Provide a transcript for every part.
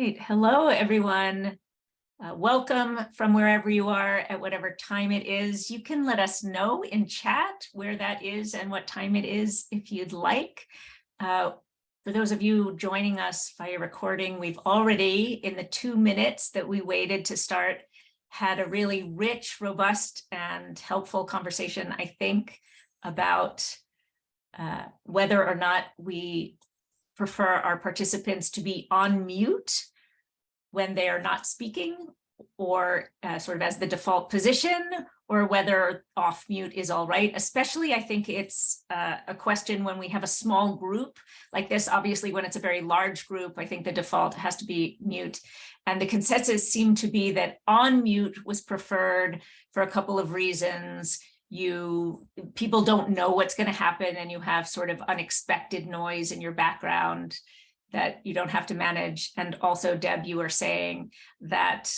right. Hello, everyone. Welcome from wherever you are at whatever time it is. You can let us know in chat where that is and what time it is if you'd like. For those of you joining us via recording, we've already, in the 2 minutes that we waited to start, had a really rich, robust, and helpful conversation, I think, about whether or not we prefer our participants to be on mute when they are not speaking, or sort of as the default position, or whether off mute is all right. Especially, I think it's a question when we have a small group like this. Obviously, when it's a very large group, I think the default has to be mute. And the consensus seemed to be that on mute was preferred for a couple of reasons. People don't know what's going to happen, and you have sort of unexpected noise in your background that you don't have to manage. And also, Deb, you were saying that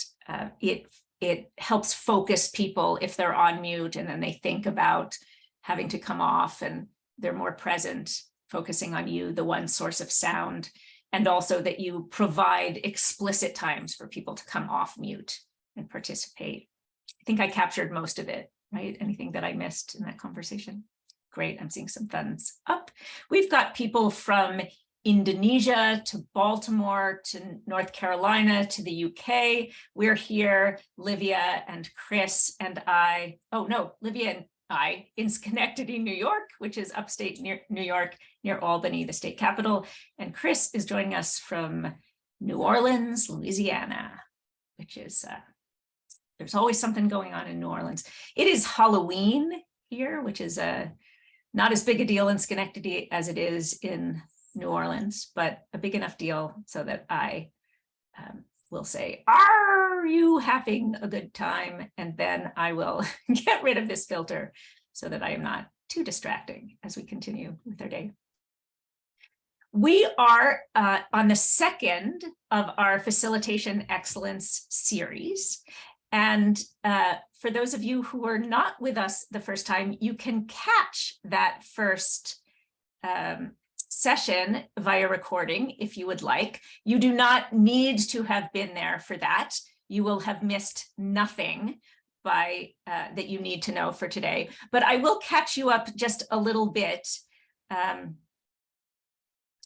it helps focus people if they're on mute and then they think about having to come off, and they're more present, focusing on you, the one source of sound. And also that you provide explicit times for people to come off mute and participate. I think I captured most of it, right? Anything that I missed in that conversation? Great, I'm seeing some thumbs up. We've got people from Indonesia to Baltimore to North Carolina to the UK. We're here, Livia and Chris and I. Oh no, Livia and I in Schenectady, New York, which is upstate New York, near Albany, the state capital. And Chris is joining us from New Orleans, Louisiana, which is, there's always something going on in New Orleans. It is Halloween here, which is not as big a deal in Schenectady as it is in New Orleans, but a big enough deal so that I will say, "Are you having a good time?" And then I will get rid of this filter so that I am not too distracting as we continue with our day. We are on the second of our Facilitation Excellence series. And for those of you who are not with us the first time, you can catch that first session via recording if you would like. You do not need to have been there for that. You will have missed nothing by that you need to know for today. But I will catch you up just a little bit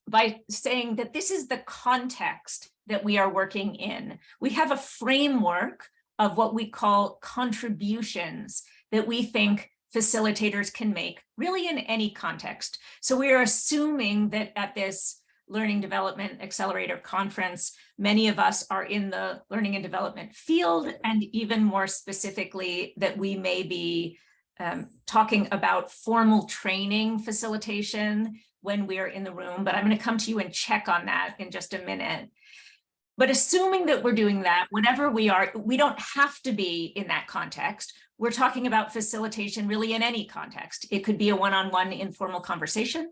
by saying that this is the context that we are working in. We have a framework of what we call contributions that we think facilitators can make really in any context. So we are assuming that at this Learning Development Accelerator conference, many of us are in the learning and development field, and even more specifically that we may be talking about formal training facilitation when we're in the room, but I'm going to come to you and check on that in just a minute. But assuming that we're doing that, whenever we are, we don't have to be in that context. We're talking about facilitation really in any context. It could be a one-on-one informal conversation.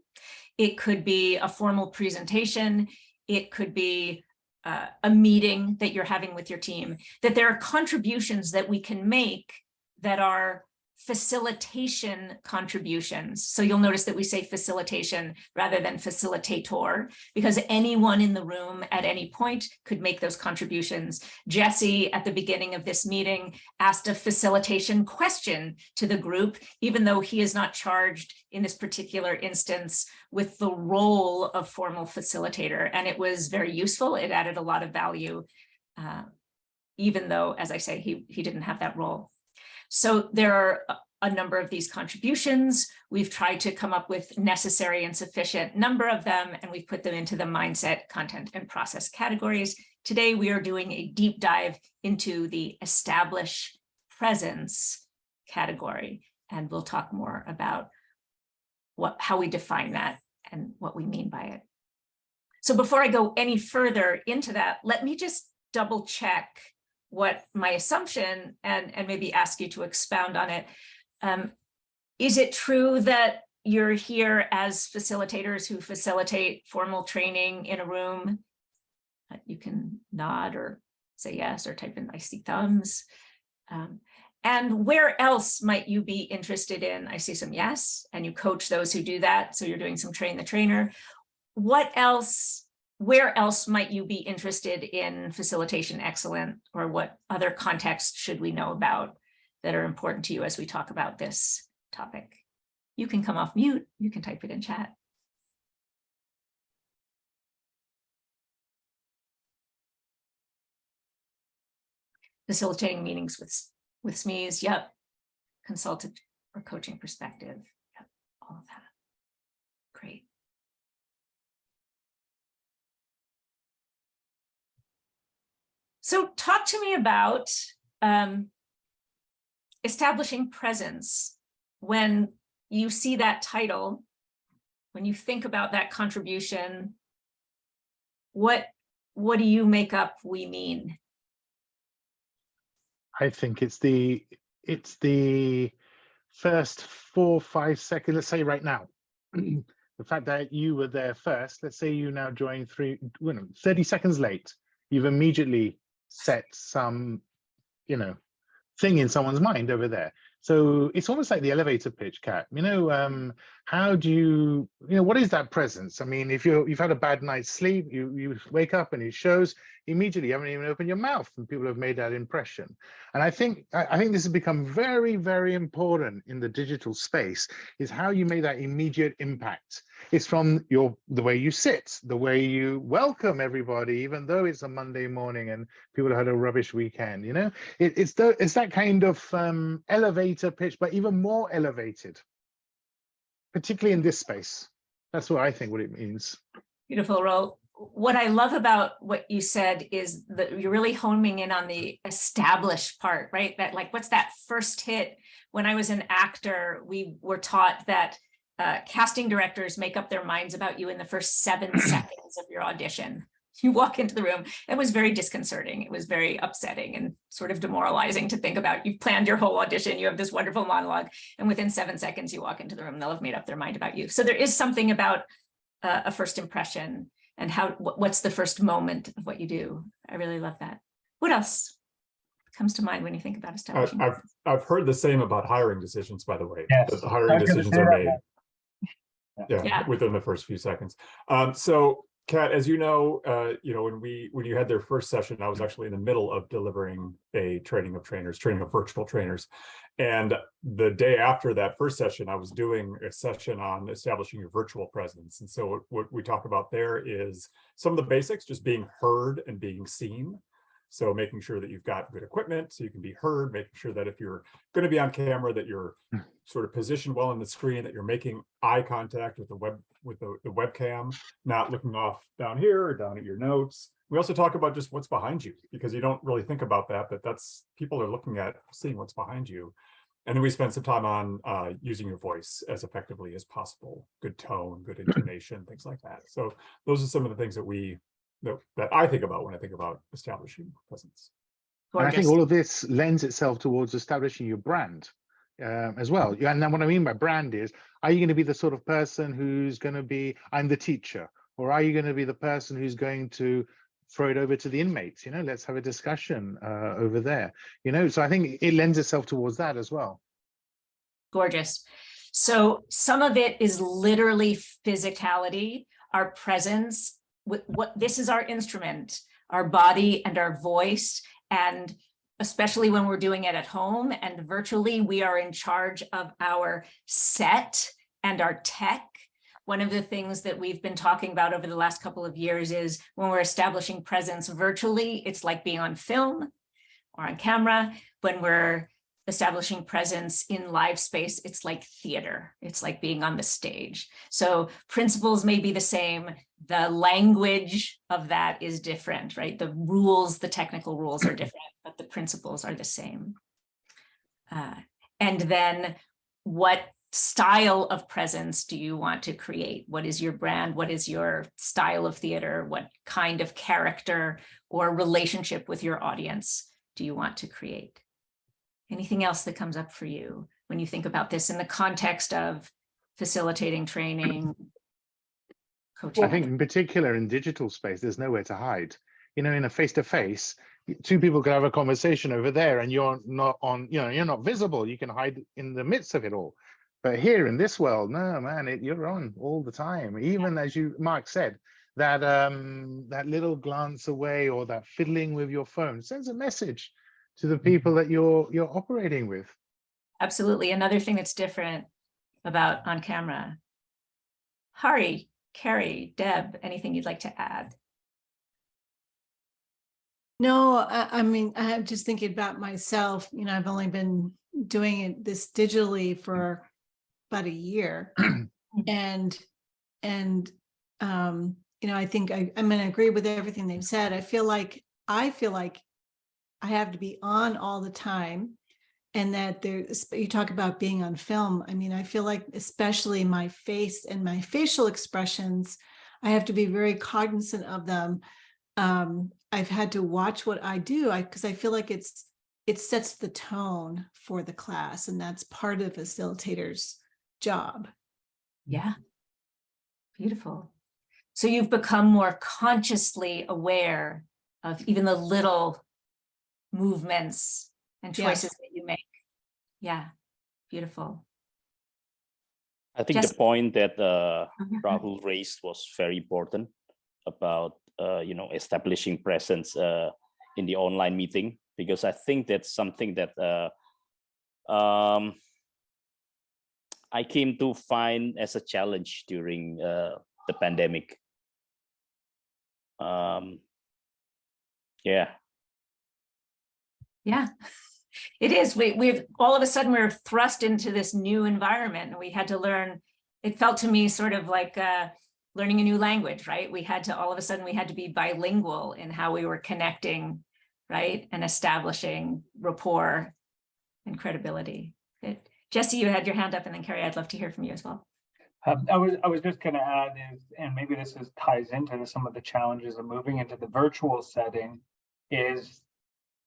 It could be a formal presentation. It could be a meeting that you're having with your team, that there are contributions that we can make that are facilitation contributions. So you'll notice that we say facilitation rather than facilitator, because anyone in the room at any point could make those contributions. Jesse, at the beginning of this meeting, asked a facilitation question to the group, even though he is not charged in this particular instance with the role of formal facilitator. And it was very useful. It added a lot of value, even though, as I say, he didn't have that role. So there are a number of these contributions. We've tried to come up with necessary and sufficient number of them, and we've put them into the mindset, content, and process categories. Today, we are doing a deep dive into the establish presence category, and we'll talk more about how we define that and what we mean by it. So before I go any further into that, let me just double check what my assumption, and maybe ask you to expound on it. Is it true that you're here as facilitators who facilitate formal training in a room? You can nod or say yes, or type in I see thumbs. And where else might you be interested in? I see some yes, and you coach those who do that. So you're doing some train the trainer. What else where else might you be interested in facilitation excellence, or what other contexts should we know about that are important to you as we talk about this topic? You can come off mute, you can type it in chat. Facilitating meetings with SMEs, yep. Consultant or coaching perspective, yep, all of that. Great. So talk to me about establishing presence. When you see that title, when you think about that contribution, what do you make up we mean? I think it's the first 4 or 5 seconds, let's say right now. The fact that you were there first, let's say you now join 30 seconds late, you've immediately set some, thing in someone's mind over there. So it's almost like the elevator pitch, Kat. How do you, what is that presence? I mean, if you've had a bad night's sleep, you wake up and it shows immediately. You haven't even opened your mouth, and people have made that impression. And I think this has become very, very important in the digital space, is how you make that immediate impact. It's from the way you sit, the way you welcome everybody, even though it's a Monday morning and people have had a rubbish weekend. It's that kind of elevator pitch, but even more elevated, particularly in this space. That's what I think what it means. Beautiful, Ro. What I love about what you said is that you're really homing in on the established part, right? That, like, what's that first hit? When I was an actor, we were taught that casting directors make up their minds about you in the first 7 seconds of your audition. You walk into the room. It was very disconcerting. It was very upsetting and sort of demoralizing to think about. You've planned your whole audition. You have this wonderful monologue, and within 7 seconds, you walk into the room and they'll have made up their mind about you. So there is something about a first impression and what's the first moment of what you do. I really love that. What else comes to mind when you think about establishing? I've heard the same about hiring decisions, by the way. Yes. That the hiring decisions are made. Yeah. Within the first few seconds. So, Kat, as you know, when you had their first session, I was actually in the middle of delivering a training of virtual trainers. And the day after that first session, I was doing a session on establishing your virtual presence. And so what we talk about there is some of the basics, just being heard and being seen. So making sure that you've got good equipment so you can be heard, making sure that if you're going to be on camera, that you're sort of positioned well on the screen, that you're making eye contact with the webcam, not looking off down here or down at your notes. We also talk about just what's behind you, because you don't really think about that, but that's people are looking at seeing what's behind you. And then we spend some time on using your voice as effectively as possible, good tone, good intonation, things like that. So those are some of the things that I think about when I think about establishing presence. And I think all of this lends itself towards establishing your brand as well. And then what I mean by brand is, are you going to be the sort of person who's going to be, I'm the teacher, or are you going to be the person who's going to throw it over to the inmates? Let's have a discussion over there. So I think it lends itself towards that as well. Gorgeous. So some of it is literally physicality, our presence. This is our instrument, our body and our voice, and especially when we're doing it at home and virtually, we are in charge of our set and our tech. One of the things that we've been talking about over the last couple of years is when we're establishing presence virtually, it's like being on film or on camera. When we're establishing presence in live space, it's like theater. It's like being on the stage. So principles may be the same. The language of that is different, right? The rules, the technical rules are different, but the principles are the same. And then what style of presence do you want to create? What is your brand? What is your style of theater? What kind of character or relationship with your audience do you want to create? Anything else that comes up for you when you think about this in the context of facilitating training, coaching? I think in particular in digital space, there's nowhere to hide. In a face-to-face, two people can have a conversation over there and you're not on, you're not visible. You can hide in the midst of it all. But here in this world, no, man, you're on all the time. Even as Mark said, that little glance away or that fiddling with your phone sends a message to the people that you're operating with. Absolutely. Another thing that's different about on camera. Hari, Carrie, Deb, anything you'd like to add? No, I mean, I'm just thinking about myself. You know, I've only been doing it this digitally for about a year. and you know, I think I'm going to agree with everything they've said. I feel like I have to be on all the time, and that you talk about being on film. I mean, I feel like especially my face and my facial expressions, I have to be very cognizant of them. I've had to watch what I do because I feel like it sets the tone for the class, and that's part of the facilitator's job. Yeah. Beautiful. So you've become more consciously aware of even the little movements and choices that you make. Yeah, beautiful. I think Jess- the point that Rahul raised was very important about you know, establishing presence in the online meeting, because I think that's something that I came to find as a challenge during the pandemic. Yeah. Yeah, it is. We've all of a sudden we're thrust into this new environment, and we had to learn. It felt to me sort of like learning a new language, right? We had to, all of a sudden we had to be bilingual in how we were connecting, right? And establishing rapport and credibility. Good. Jesse, you had your hand up, and then Carrie, I'd love to hear from you as well. I was just going to add is, and maybe this ties into some of the challenges of moving into the virtual setting, is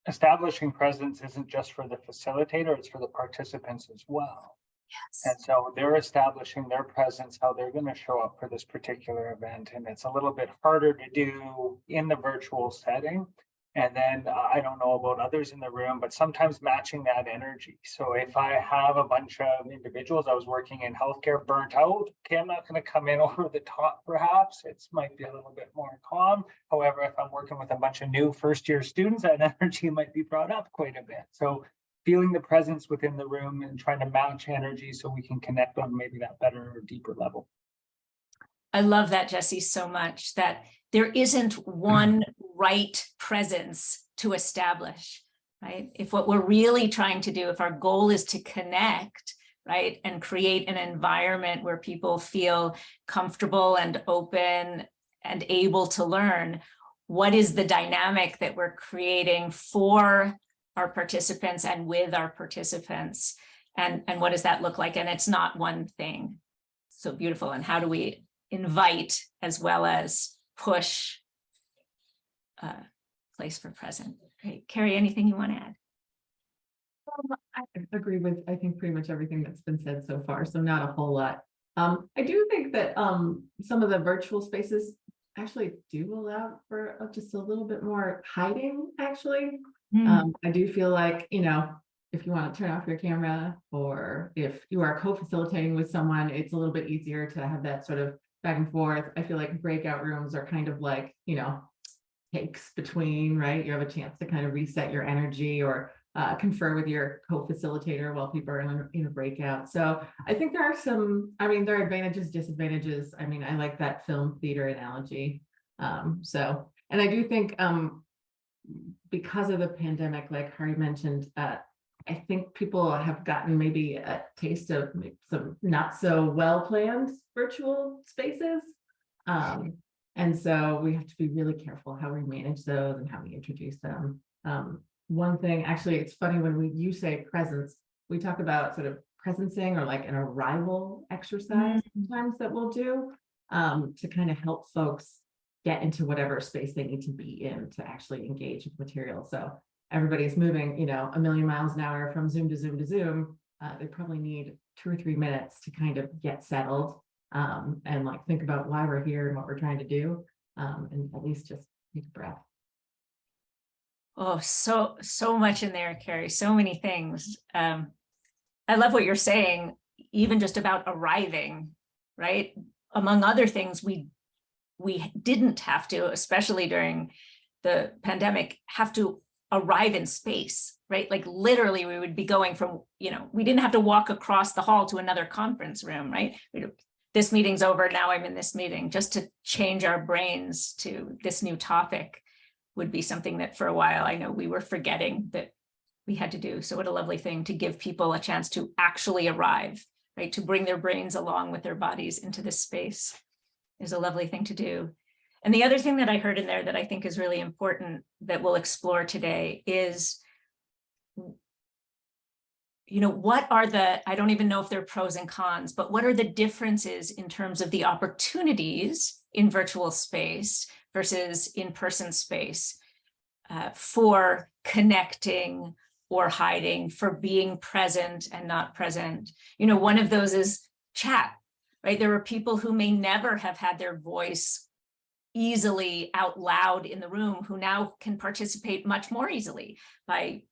establishing presence isn't just for the facilitator, it's for the participants as well. Yes. And so they're establishing their presence, how they're going to show up for this particular event. And it's a little bit harder to do in the virtual setting. And then I don't know about others in the room, but sometimes matching that energy. So if I have a bunch of individuals, I was working in healthcare, burnt out, okay, I'm not going to come in over the top, perhaps. It might be a little bit more calm. However, if I'm working with a bunch of new first-year students, that energy might be brought up quite a bit. So feeling the presence within the room and trying to match energy so we can connect on maybe that better or deeper level. I love that, Jesse, so much, that there isn't one right presence to establish, right? If what we're really trying to do, if our goal is to connect, right, and create an environment where people feel comfortable and open and able to learn, what is the dynamic that we're creating for our participants and with our participants, and what does that look like? And it's not one thing. So beautiful. And how do we invite as well as push place for present? Great. Carrie, anything you want to add? I agree with, I think, pretty much everything that's been said so far, so not a whole lot. I do think that some of the virtual spaces actually do allow for just a little bit more hiding, actually. I do feel like, you know, if you want to turn off your camera, or if you are co-facilitating with someone, it's a little bit easier to have that sort of back and forth. I feel like breakout rooms are kind of like, you know, takes between, right? You have a chance to kind of reset your energy or confer with your co-facilitator while people are in a breakout. So I think there are some, I mean, there are advantages, disadvantages. I mean, I like that film theater analogy. So, and I do think because of the pandemic, like Hari mentioned, I think people have gotten maybe a taste of some not so well-planned virtual spaces. And so we have to be really careful how we manage those and how we introduce them. One thing, actually, it's funny when you say presence, we talk about sort of presencing or like an arrival exercise sometimes that we'll do to kind of help folks get into whatever space they need to be in to actually engage with material. So everybody's moving, you know, 1,000,000 miles an hour from Zoom to Zoom to Zoom. They probably need 2 or 3 minutes to kind of get settled and like think about why we're here and what we're trying to do, and at least just take a breath. Oh, so much in there, Carrie, so many things. I love what you're saying, even just about arriving, right? Among other things, we we didn't have to, especially during the pandemic, have to arrive in space, right? Like literally we would be going from, we didn't have to walk across the hall to another conference room, right? This meeting's over, now I'm in this meeting. Just to change our brains to this new topic would be something that for a while I know we were forgetting that we had to do. So what a lovely thing to give people a chance to actually arrive, right? To bring their brains along with their bodies into this space is a lovely thing to do. And the other thing that I heard in there that I think is really important that we'll explore today is, what are I don't even know if they're pros and cons, but what are the differences in terms of the opportunities in virtual space versus in-person space for connecting or hiding, for being present and not present? One of those is chat, right? There are people who may never have had their voice easily out loud in the room who now can participate much more easily by,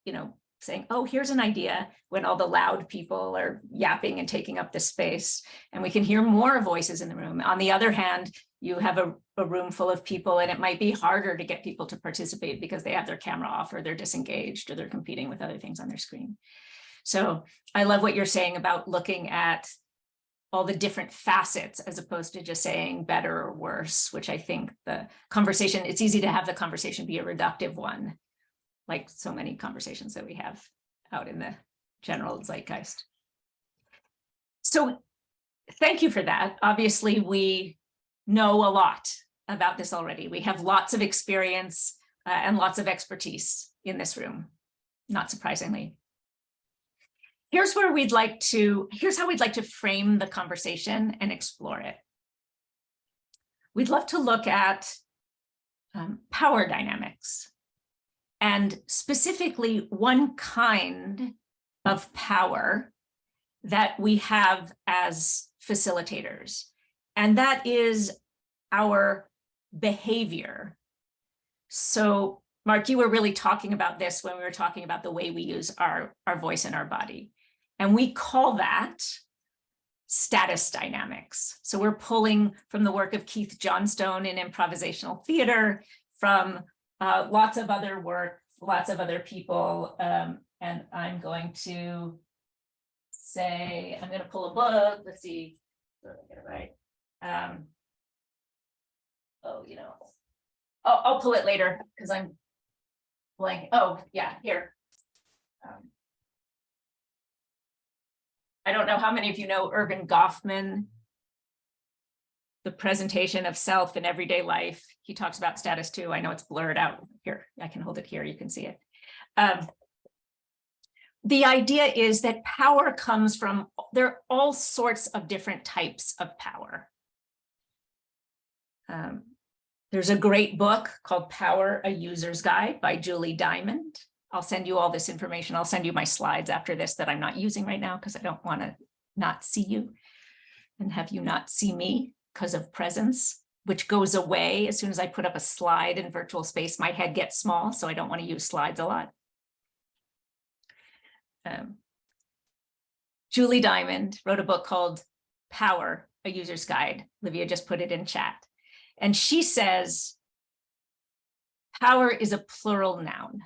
saying, oh, here's an idea, when all the loud people are yapping and taking up the space, and we can hear more voices in the room. On the other hand, you have a room full of people and it might be harder to get people to participate because they have their camera off or they're disengaged or they're competing with other things on their screen. So I love what you're saying about looking at all the different facets as opposed to just saying better or worse, which I think the conversation, it's easy to have the conversation be a reductive one, like so many conversations that we have out in the general zeitgeist. So thank you for that. Obviously, we know a lot about this already. We have lots of experience and lots of expertise in this room, not surprisingly. Here's how we'd like to frame the conversation and explore it. We'd love to look at power dynamics, and specifically one kind of power that we have as facilitators, and that is our behavior. So Mark, you were really talking about this when we were talking about the way we use our voice and our body. And we call that status dynamics. So we're pulling from the work of Keith Johnstone in improvisational theater, from lots of other work, lots of other people. And I'm going to say, I'm going to pull a book. Let's see. Did I get it right? I'll pull it later because I'm blank. Oh, yeah, here. I don't know how many of you know Erving Goffman, the presentation of self in everyday life. He talks about status too. I know it's blurred out here. I can hold it here. You can see it. The idea is that power comes from, there are all sorts of different types of power. There's a great book called Power, A User's Guide by Julie Diamond. I'll send you all this information. I'll send you my slides after this that I'm not using right now because I don't want to not see you and have you not see me because of presence, which goes away as soon as I put up a slide in virtual space. My head gets small, so I don't want to use slides a lot. Julie Diamond wrote a book called Power, A User's Guide. Livia just put it in chat. And she says, power is a plural noun.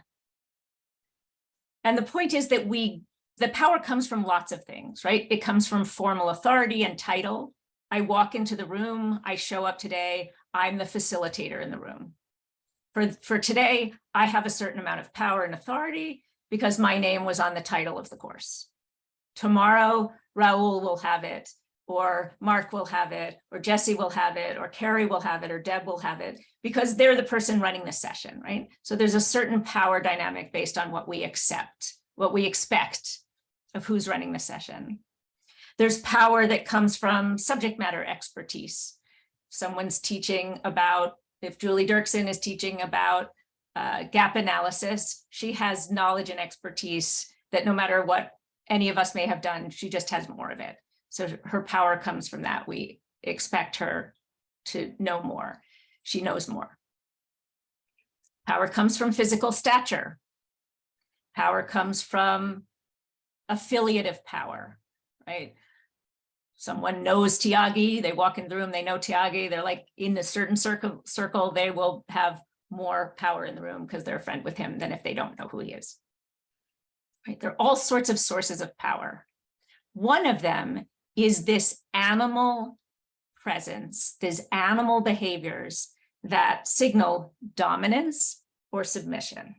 And the point is that the power comes from lots of things, right? It comes from formal authority and title. I walk into the room, I show up today, I'm the facilitator in the room. For today, I have a certain amount of power and authority because my name was on the title of the course. Tomorrow, Raul will have it, or Mark will have it, or Jesse will have it, or Carrie will have it, or Deb will have it, because they're the person running the session, right? So there's a certain power dynamic based on what we accept, what we expect of who's running the session. There's power that comes from subject matter expertise. Someone's teaching about, if Julie Dirksen is teaching about gap analysis, she has knowledge and expertise that no matter what any of us may have done, she just has more of it. So her power comes from that. We expect her to know more. She knows more. Power comes from physical stature. Power comes from affiliative power, right? someone knows Tiagi, they walk in the room, they know Tiagi, they're like in a certain circle, they will have more power in the room because they're a friend with him than if they don't know who he is. Right? There are all sorts of sources of power. One of them is this animal presence, these animal behaviors that signal dominance or submission.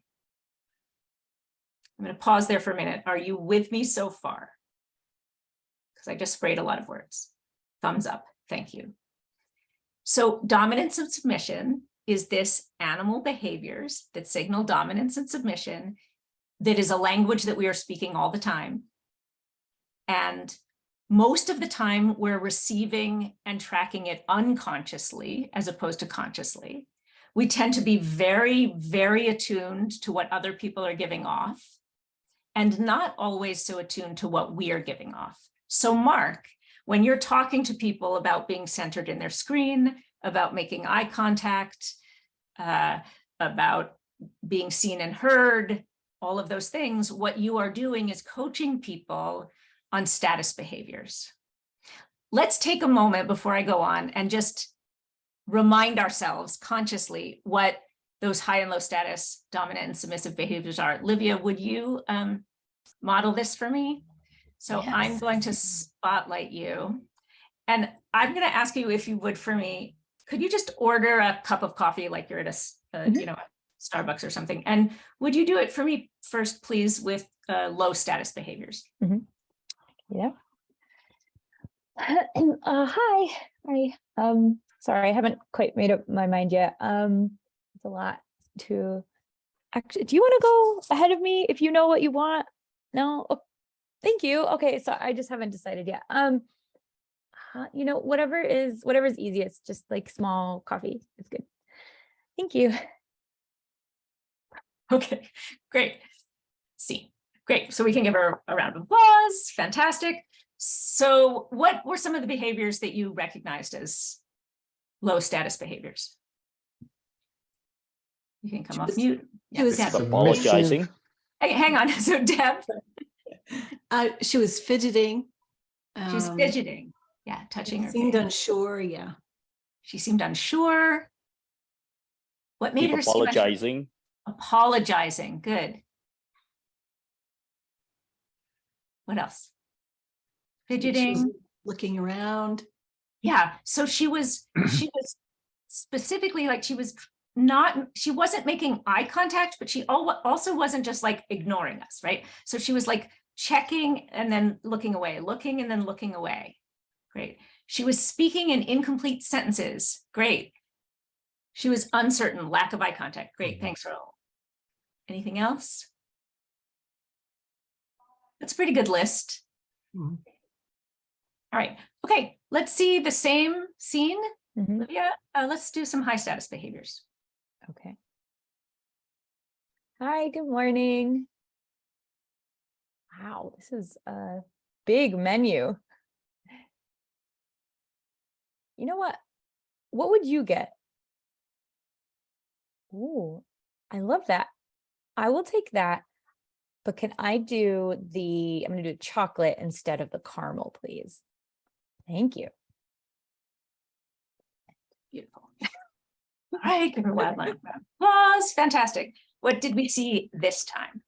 I'm going to pause there for a minute. Are you with me so far? Because I just sprayed a lot of words. Thumbs up. Thank you. So dominance and submission is this animal behaviors that signal dominance and submission that is a language that we are speaking all the time. And most of the time we're receiving and tracking it unconsciously as opposed to consciously. We tend to be very, very attuned to what other people are giving off and not always so attuned to what we are giving off. So Mark, when you're talking to people about being centered in their screen, about making eye contact, about being seen and heard, all of those things, what you are doing is coaching people on status behaviors. Let's take a moment before I go on and just remind ourselves consciously what those high and low status, dominant and submissive behaviors are. Livia, would you model this for me? So Yes. I'm going to spotlight you. And I'm going to ask you if you would for me, could you just order a cup of coffee like you're at a you know, Starbucks or something? And would you do it for me first, please, with low status behaviors? Yeah. Hi. Sorry, I haven't quite made up my mind yet. It's a lot to actually. Do you want to go ahead of me if you know what you want? No. Oh, thank you. Okay, so I just haven't decided yet. You know, whatever's easiest, just like small coffee is good. Thank you. Okay, great. See, great. So we can give her a round of applause. Fantastic. So what were some of the behaviors that you recognized as low status behaviors? You can come off mute. She was Deb. Apologizing. Hey, hang on. So Deb, she was fidgeting. she's fidgeting. Yeah, touching her. Seemed face. unsure. Yeah. She seemed unsure. What made Keep her seem unsure? apologizing. Apologizing. Good. What else? She was Fidgeting. looking around. Yeah. So she was specifically like she wasn't making eye contact, but she also wasn't just like ignoring us, right? So she was like checking and then looking away, looking and then looking away. Great. She was speaking in incomplete sentences. Great. She was uncertain, lack of eye contact. Great. Thanks, Earl. Anything else? That's a pretty good list. All right. Okay. Let's see the same scene. Olivia, let's do some high status behaviors. Okay. Hi, good morning. Wow, this is a big menu. You know what? What would you get? Ooh, I love that. I will take that. But can I do I'm going to do chocolate instead of the caramel, please. Thank you. Beautiful. All right, give her a wild line. Applause. Fantastic. What did we see this time?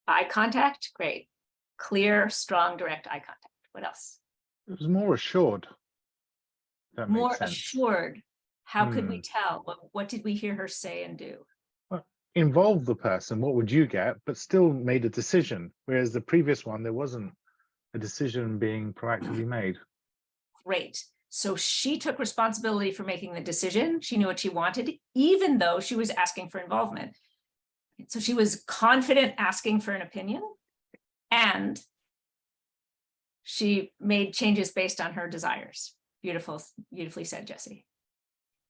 Eye contact. Great. Clear, strong, direct eye contact. What else? It was more assured. That makes More sense. assured. How could we tell? What did we hear her say and do? Involve the person, what would you get, but still made a decision. Whereas the previous one, there wasn't a decision being proactively made. Great. So she took responsibility for making the decision. She knew what she wanted, even though she was asking for involvement. So she was confident asking for an opinion, and she made changes based on her desires. Beautiful, beautifully said, Jessie.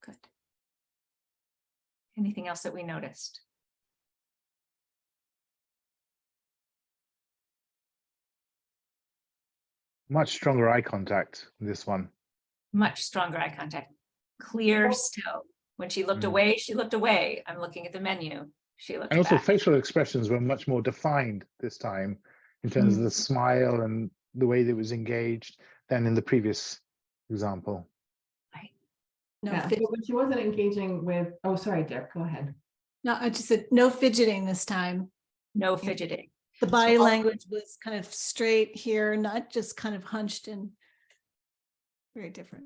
Good. Anything else that we noticed? Much stronger eye contact in this one. Much stronger eye contact. Clear still. When she looked away, she looked away. I'm looking at the menu. She looked And also back. facial expressions were much more defined this time in terms of the smile and the way that it was engaged than in the previous example. No, Yeah, but when she wasn't engaging with, oh, sorry, Dick, go ahead. no, I just said no fidgeting this time. No fidgeting. The body all- language was kind of straight here, not just kind of hunched and very different.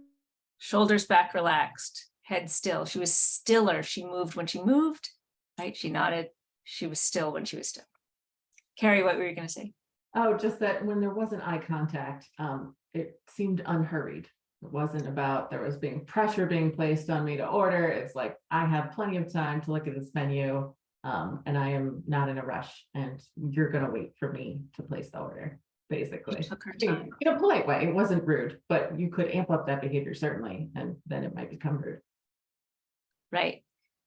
Shoulders back, relaxed, head still. She was stiller. She moved when she moved, right? She nodded. She was still when she was still. Carrie, what were you going to say? Oh, just that when there wasn't eye contact, it seemed unhurried. It wasn't about there was being pressure being placed on me to order. It's like, I have plenty of time to look at this menu, and I am not in a rush, and you're going to wait for me to place the order, basically. Took her In time. a polite way. It wasn't rude, but you could amp up that behavior certainly, and then it might become rude. Right.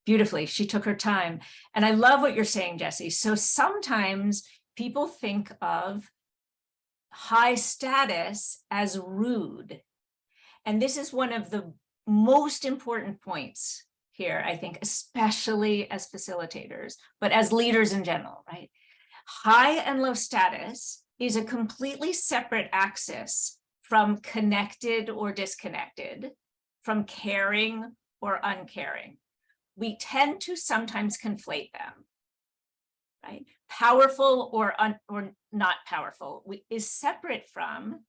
Beautifully. She took her time. And I love what you're saying, Jesse. So sometimes people think of high status as rude. And this is one of the most important points here, I think, especially as facilitators, but as leaders in general, right? High and low status is a completely separate axis from connected or disconnected, from caring or uncaring. We tend to sometimes conflate them, right? Powerful or not powerful is separate from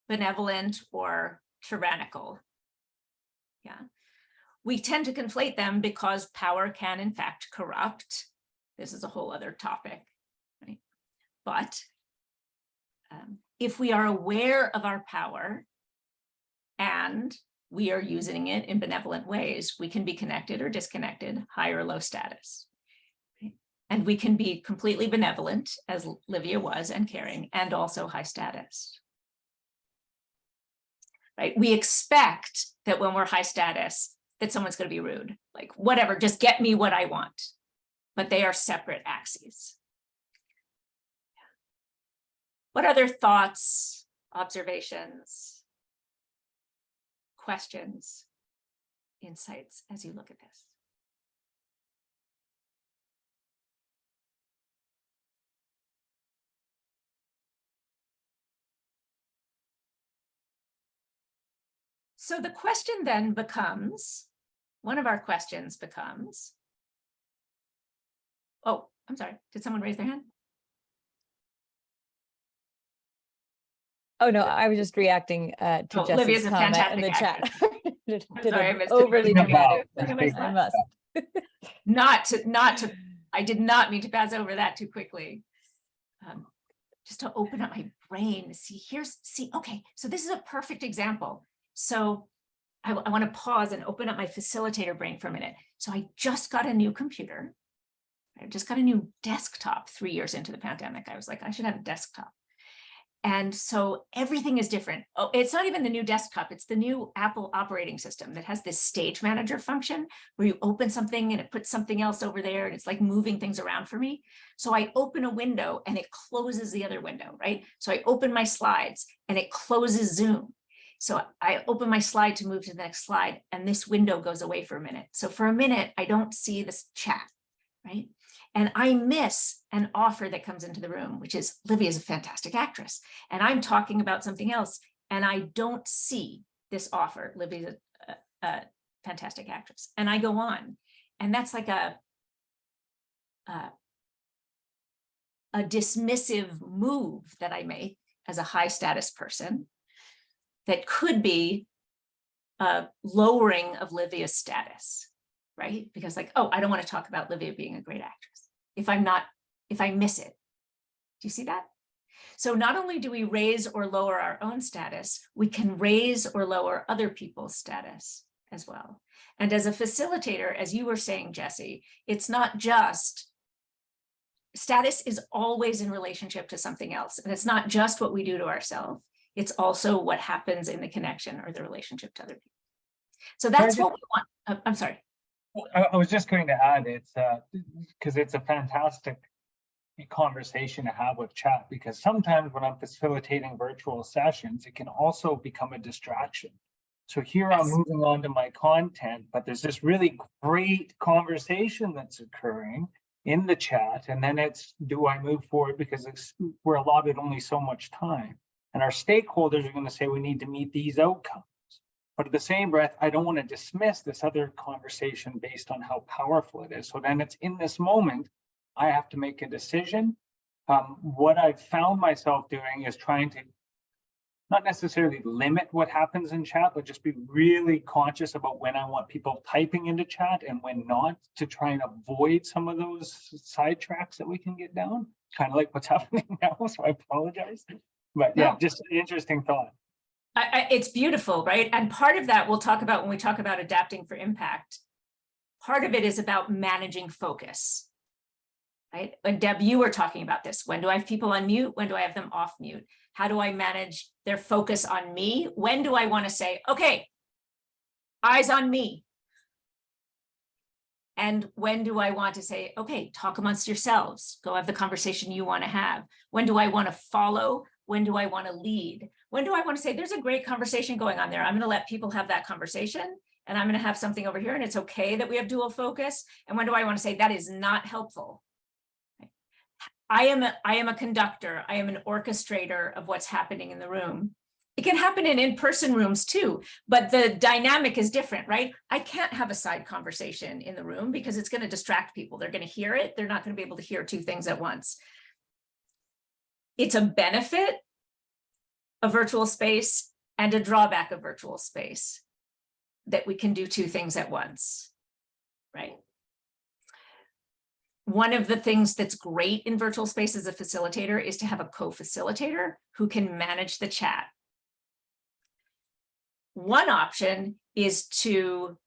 benevolent or tyrannical. Yeah. We tend to conflate them because power can in fact corrupt. This is a whole other topic, right? But if we are aware of our power and we are using it in benevolent ways, we can be connected or disconnected, high or low status. Right? And we can be completely benevolent, as Livia was, and caring, and also high status. Right? We expect that when we're high status, that someone's going to be rude, like whatever, just get me what I want. But they are separate axes. What other thoughts, observations, questions, insights as you look at this? So the question then becomes, one of our questions becomes, oh, I'm sorry, did someone raise their hand? Oh, no, I was just reacting to Oh, Livia's Jesse's a comment in the fantastic chat. Did sorry, I an missed it. overly Wow. dramatic Wow. thing. I must. I did not mean to pass over that too quickly. Just to open up my brain, see, okay, so this is a perfect example. So I want to pause and open up my facilitator brain for a minute. So I just got a new computer. I just got a new desktop 3 years into the pandemic. I was like, I should have a desktop. And so everything is different. Oh, it's not even the new desktop. It's the new Apple operating system that has this stage manager function where you open something and it puts something else over there. And it's like moving things around for me. So I open a window and it closes the other window, right? So I open my slides and it closes Zoom. So I open my slide to move to the next slide and this window goes away for a minute. So for a minute, I don't see this chat, right? And I miss an offer that comes into the room, which is Livia is a fantastic actress. And I'm talking about something else. And I don't see this offer. Livia is a fantastic actress. And I go on. And that's like a dismissive move that I make as a high status person that could be a lowering of Livia's status, right? Because like, oh, I don't want to talk about Livia being a great actress if I miss it. Do you see that? So not only do we raise or lower our own status, we can raise or lower other people's status as well. And as a facilitator, as you were saying, Jesse, it's not just, status is always in relationship to something else. And it's not just what we do to ourselves. It's also what happens in the connection or the relationship to other people. So that's what we want. I'm sorry. I was just going to add, it's because it's a fantastic conversation to have with chat, because sometimes when I'm facilitating virtual sessions, it can also become a distraction. So here I'm moving on to my content, but there's this really great conversation that's occurring in the chat, and then it's, do I move forward because we're allotted only so much time, and our stakeholders are going to say we need to meet these outcomes. But at the same breath, I don't want to dismiss this other conversation based on how powerful it is. So then it's in this moment, I have to make a decision. What I've found myself doing is trying to not necessarily limit what happens in chat, but just be really conscious about when I want people typing into chat and when not, to try and avoid some of those sidetracks that we can get down, kind of like what's happening now, so I apologize. But yeah, just an interesting thought. It's beautiful, right? And part of that we'll talk about when we talk about adapting for impact. Part of it is about managing focus, right? And Deb, you were talking about this. When do I have people on mute? When do I have them off mute? How do I manage their focus on me? When do I want to say, okay, eyes on me? And when do I want to say, okay, talk amongst yourselves, go have the conversation you want to have? When do I want to follow? When do I want to lead? When do I want to say, there's a great conversation going on there. I'm going to let people have that conversation, and I'm going to have something over here, and it's okay that we have dual focus. And when do I want to say that is not helpful? I am a conductor. I am an orchestrator of what's happening in the room. It can happen in in-person rooms too, but the dynamic is different, right? I can't have a side conversation in the room because it's going to distract people. They're going to hear it. They're not going to be able to hear two things at once. It's a benefit of virtual space and a drawback of virtual space that we can do two things at once, right? One of the things that's great in virtual space as a facilitator is to have a co-facilitator who can manage the chat. One option is to,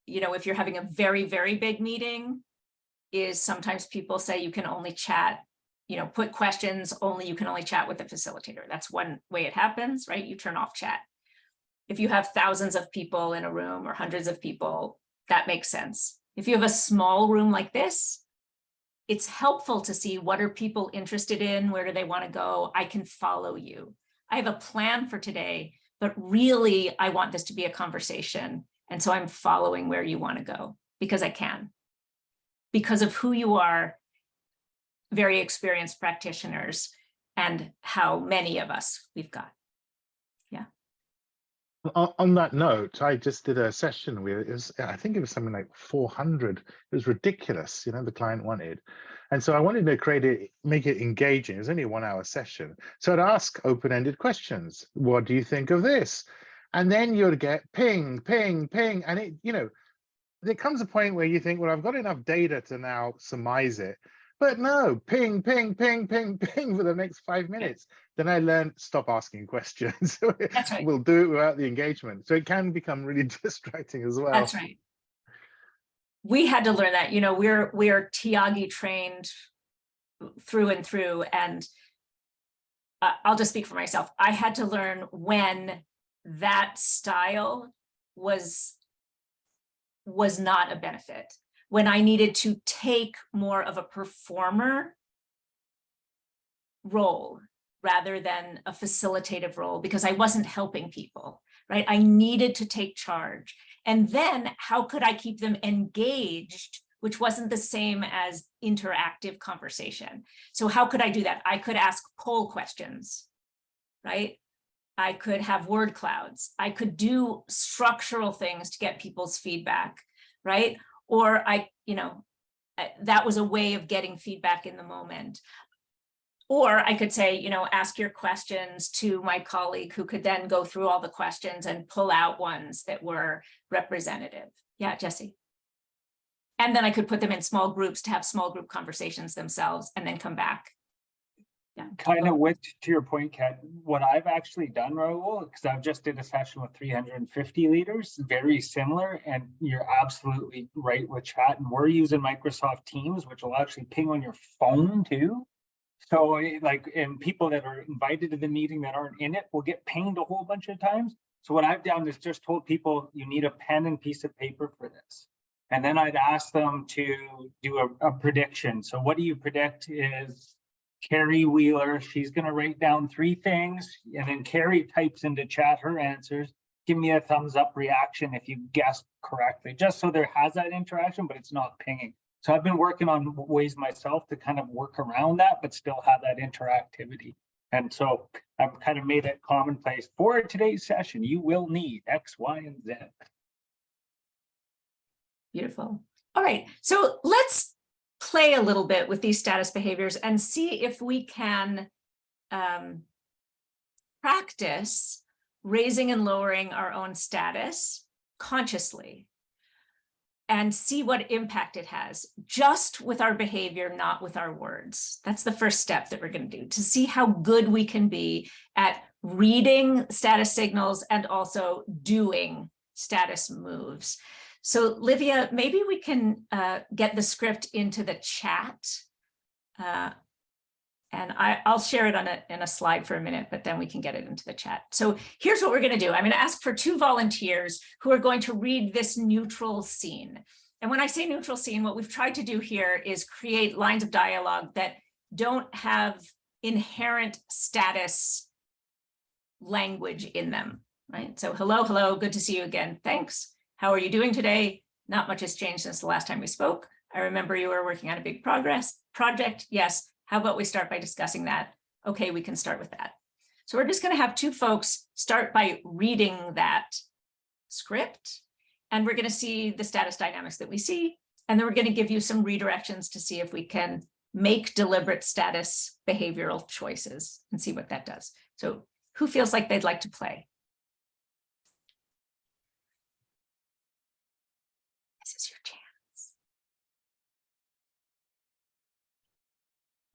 if you're having a very, very big meeting, is sometimes people say you can only chat, put questions only, you can only chat with the facilitator. That's one way it happens, right? You turn off chat. If you have thousands of people in a room or hundreds of people, that makes sense. If you have a small room like this, it's helpful to see what are people interested in, where do they want to go? I can follow you. I have a plan for today, but really I want this to be a conversation. And so I'm following where you want to go because I can. Because of who you are, very experienced practitioners, and how many of us we've got. Yeah. On that note, I just did a session with, I think it was something like 400. It was ridiculous, the client wanted. And so I wanted to make it engaging. It was only a 1 hour session. So I'd ask open-ended questions. What do you think of this? And then you'd get ping, ping, ping. And there comes a point where you think, well, I've got enough data to now surmise it. But no, ping, ping, ping, ping, ping for the next 5 minutes. Then I learned, stop asking questions. That's right. We'll do it without the engagement. So it can become really distracting as well. That's right. We had to learn that, we're Tiagi trained through and through. And I'll just speak for myself. I had to learn when that style was not a benefit. When I needed to take more of a performer role rather than a facilitative role, because I wasn't helping people, right? I needed to take charge. And then how could I keep them engaged, which wasn't the same as interactive conversation? So how could I do that? I could ask poll questions, right? I could have word clouds. I could do structural things to get people's feedback, right? Or that was a way of getting feedback in the moment. Or I could say, ask your questions to my colleague who could then go through all the questions and pull out ones that were representative. Yeah, Jesse. And then I could put them in small groups to have small group conversations themselves and then come back. Yeah. Kind of to your point, Kat, what I've actually done, Raul, because I've just did a session with 350 leaders, very similar, and you're absolutely right with chat. And we're using Microsoft Teams, which will actually ping on your phone too. So and people that are invited to the meeting that aren't in it will get pinged a whole bunch of times. So what I've done is just told people you need a pen and piece of paper for this. And then I'd ask them to do a prediction. So what do you predict is Carrie Wheeler, she's going to write down 3 things, and then Carrie types into chat her answers. Give me a thumbs up reaction if you guessed correctly, just so there has that interaction, but it's not pinging. So I've been working on ways myself to kind of work around that, but still have that interactivity. And so I've kind of made it commonplace for today's session. You will need X, Y, and Z. Beautiful. All right, so let's play a little bit with these status behaviors and see if we can practice raising and lowering our own status consciously and see what impact it has just with our behavior, not with our words. That's the first step that we're going to do, to see how good we can be at reading status signals and also doing status moves. So Livia, maybe we can get the script into the chat. And I'll share it in a slide for a minute, but then we can get it into the chat. So here's what we're going to do. I'm going to ask for 2 volunteers who are going to read this neutral scene. And when I say neutral scene, what we've tried to do here is create lines of dialogue that don't have inherent status language in them, right? So hello, hello, good to see you again. Thanks. How are you doing today? Not much has changed since the last time we spoke. I remember you were working on a big project. Yes. How about we start by discussing that? Okay, we can start with that. So we're just going to have 2 folks start by reading that script, and we're going to see the status dynamics that we see, and then we're going to give you some redirections to see if we can make deliberate status behavioral choices and see what that does. So who feels like they'd like to play? This is your chance.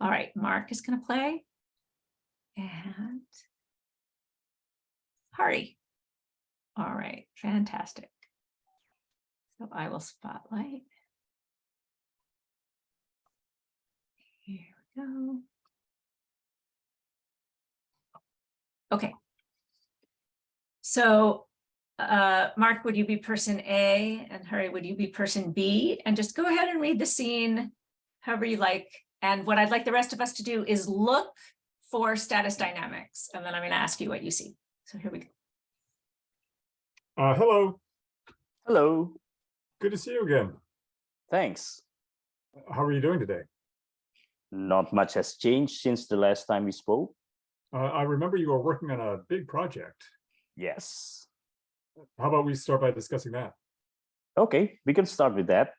All right, Mark is going to play. And Hari. All right, fantastic. So I will spotlight. Here we go. Okay. So Mark, would you be person A? And Hari, would you be person B? And just go ahead and read the scene however you like. And what I'd like the rest of us to do is look for status dynamics. And then I'm going to ask you what you see. So here we go. Hello, Hello. good to see you again. Thanks. How are you doing today? Not much has changed since the last time we spoke. I remember you were working on a big project. Yes. How about we start by discussing that? Okay, we can start with that.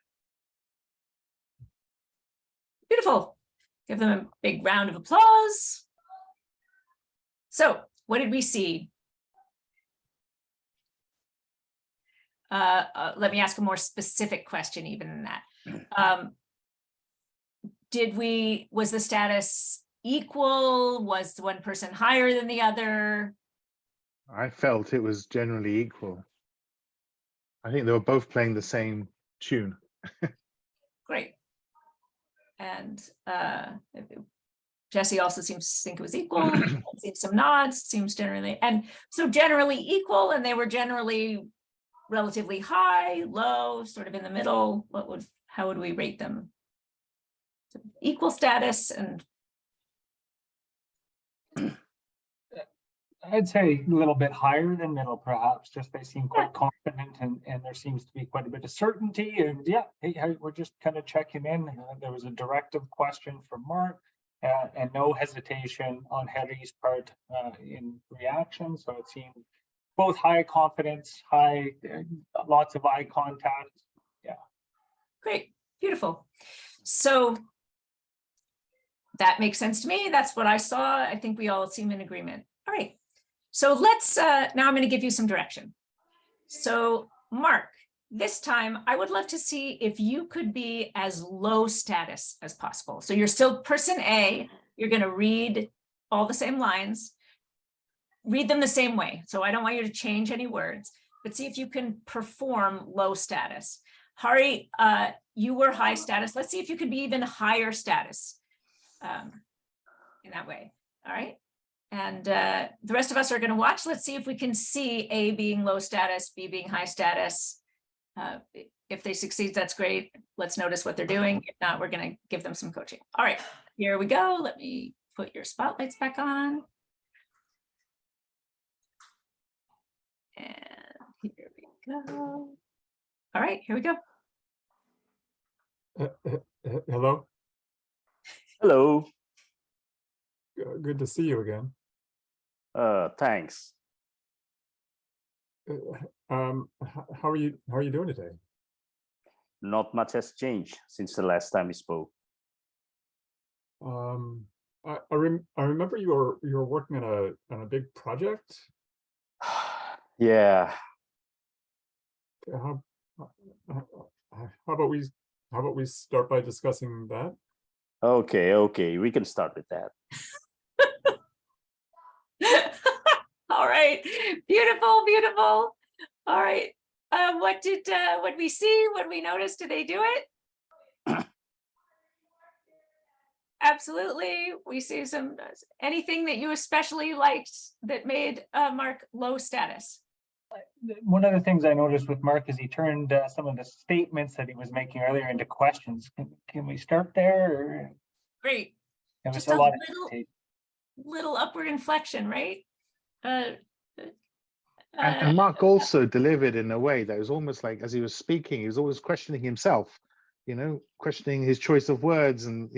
Beautiful. Give them a big round of applause. So what did we see? Let me ask a more specific question even than that. Was the status equal? Was one person higher than the other? I felt it was generally equal. I think they were both playing the same tune. Great. And Jesse also seems to think it was equal. Seems some nods, seems generally, and so generally equal, and they were generally relatively high, low, sort of in the middle. How would we rate them? So equal status and I'd say a little bit higher than middle, perhaps. Just they seem quite confident, and there seems to be quite a bit of certainty. And yeah, hey, we're just kind of checking in. There was a directive question from Mark, and no hesitation on Harry's part in reaction. So it seemed both high confidence, lots of eye contact. Yeah. great, beautiful. So that makes sense to me. That's what I saw. I think we all seem in agreement. All right. So let's, now I'm going to give you some direction. So Mark, this time I would love to see if you could be as low status as possible. So you're still person A, you're going to read all the same lines, read them the same way. So I don't want you to change any words, but see if you can perform low status. Hari, you were high status. Let's see if you could be even higher status in that way. All right. And the rest of us are going to watch. Let's see if we can see A being low status, B being high status. If they succeed, that's great. Let's notice what they're doing. If not, we're going to give them some coaching. All right, here we go. Let me put your spotlights back on. And here we go. All right, here we go. Hello, Hello. good to see you again. Thanks. How are you doing today? Not much has changed since the last time we spoke. I remember you were working on a big project. Yeah. How about we start by discussing that? Okay, we can start with that. All right, beautiful, beautiful. All right, what we see, what we notice, did they do it? Absolutely, we see some, anything that you especially liked that made Mark low status? One of the things I noticed with Mark is he turned some of the statements that he was making earlier into questions. Can we start there? Or Great, there was just a a lot of little upward inflection, right? Uh, And Mark also delivered in a way that was almost like, as he was speaking, he was always questioning himself, questioning his choice of words. And,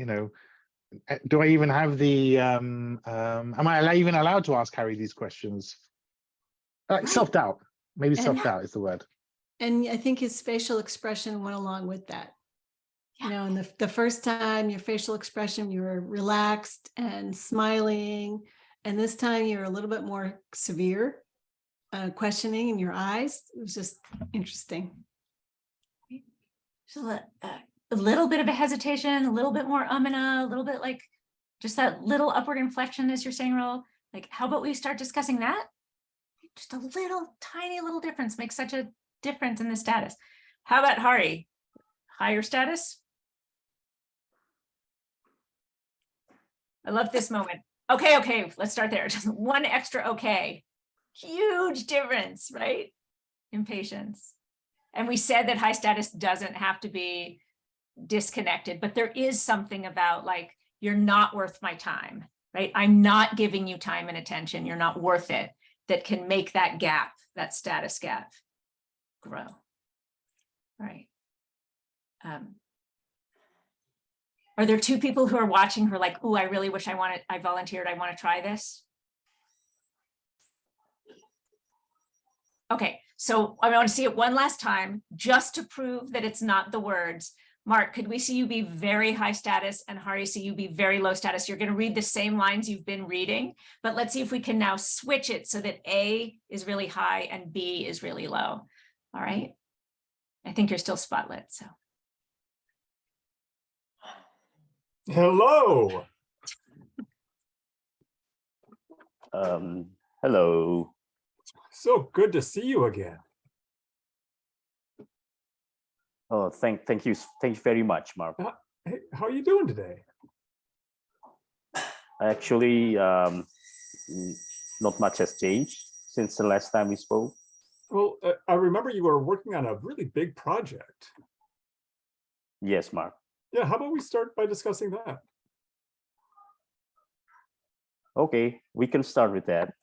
do I even have the, am I even allowed to ask Harry these questions? Right. Self-doubt, maybe And- self-doubt is the word. And I think his facial expression went along with that. You know, and the first time your facial expression, you were relaxed and smiling. And this time you're a little bit more severe, questioning in your eyes. It was just interesting. So a little bit of a hesitation, a little bit more a little bit like just that little upward inflection as you're saying, Roll. Like, how about we start discussing that? Just a little tiny little difference makes such a difference in the status. How about Hari? Higher status? I love this moment. Okay, let's start there. Just one extra okay. Huge difference, right? Impatience. And we said that high status doesn't have to be disconnected, but there is something about like, you're not worth my time, right? I'm not giving you time and attention. You're not worth it. That can make that gap, that status gap, grow. All right. Are there two people who are watching who are like, oh, I really wish I volunteered. I want to try this. Okay, so I want to see it one last time just to prove that it's not the words. Mark, could we see you be very high status and Hari see you be very low status? You're going to read the same lines you've been reading, but let's see if we can now switch it so that A is really high and B is really low. All right. I think you're still spotlit, so. Hello. Hello. So good to see you again. Oh, thank you very much, Mark. Hey, how are you doing today? Actually, not much has changed since the last time we spoke. Well, I remember you were working on a really big project. Yes, Mark. Yeah, how about we start by discussing that? Okay, we can start with that.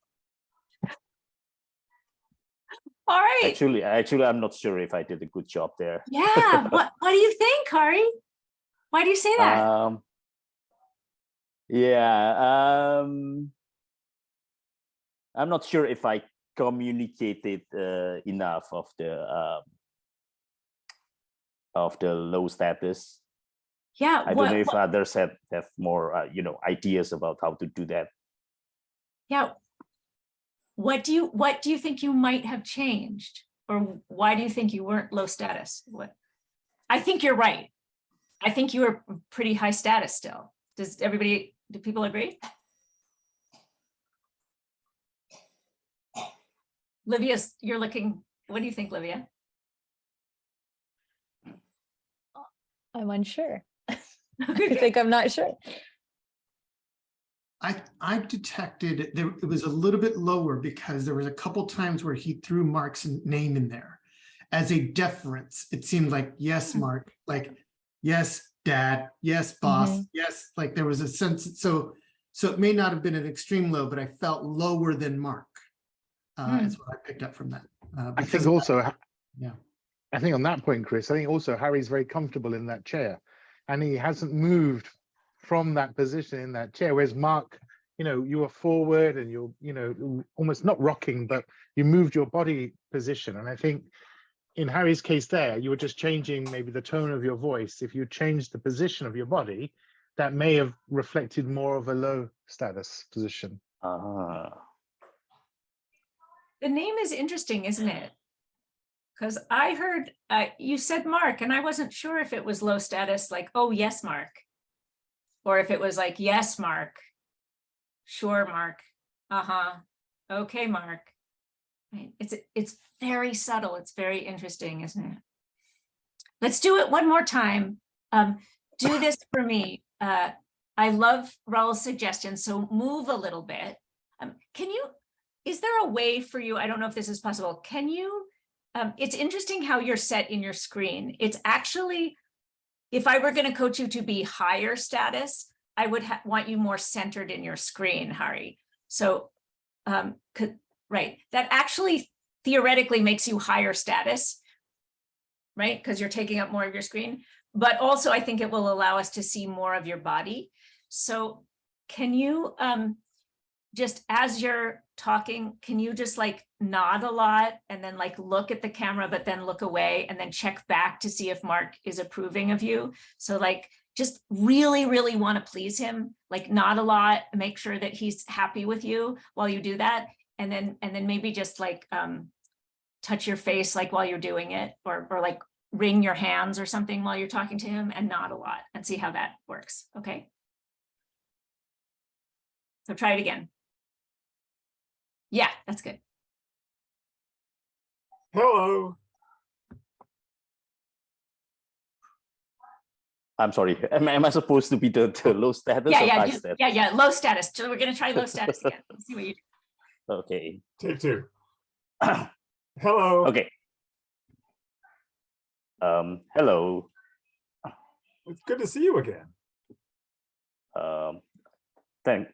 All right. Actually, I'm not sure if I did a good job there. Yeah. What do you think, Hari? Why do you say that? Yeah. I'm not sure if I communicated enough of the low status. Yeah. I don't know if others have more ideas about how to do that. Yeah. What do you think you might have changed? Or why do you think you weren't low status? What? I think you're right. I think you were pretty high status still. Do people agree? Livia, you're looking, what do you think, Livia? I'm unsure. I think I'm not sure. I detected it was a little bit lower because there was a couple times where he threw Mark's name in there as a deference. It seemed like, yes, Mark, like, yes, dad, yes, boss, yes, like there was a sense. So it may not have been an extreme low, but I felt lower than Mark. Is what I picked up from that. I think also, yeah. I think on that point, Chris, I think also Harry's very comfortable in that chair. and he hasn't moved from that position in that chair. Whereas Mark, you were forward and you're, almost not rocking, but you moved your body position. And I think in Harry's case there, you were just changing maybe the tone of your voice. If you changed the position of your body, that may have reflected more of a low status position. Ah. The name is interesting, isn't it? Because I heard you said Mark, and I wasn't sure if it was low status, like, oh, yes, Mark. Or if it was like, yes, Mark. Sure, Mark. Uh-huh. Okay, Mark. Right. It's very subtle. It's very interesting, isn't it? Let's do it one more time. Do this for me. I love Raul's suggestion, so move a little bit. Is there a way for you, I don't know if this is possible, can you, it's interesting how you're set in your screen. It's actually, if I were going to coach you to be higher status, I would want you more centered in your screen, Hari. So, right, that actually theoretically makes you higher status, right? Because you're taking up more of your screen. But also, I think it will allow us to see more of your body. So can you, just as you're talking, can you just like nod a lot and then like look at the camera, but then look away and then check back to see if Mark is approving of you? So like, just really, really want to please him, like nod a lot, make sure that he's happy with you while you do that. And then maybe just like touch your face like while you're doing it, or like wring your hands or something while you're talking to him, and nod a lot and see how that works. Okay. So try it again. Yeah, that's good. Hello. I'm sorry. Am I supposed to be the low status or high status? Yeah, low status. So we're going to try low status again. Let's see what you do. Okay. Take two. Hello. Okay. Hello. It's good to see you again.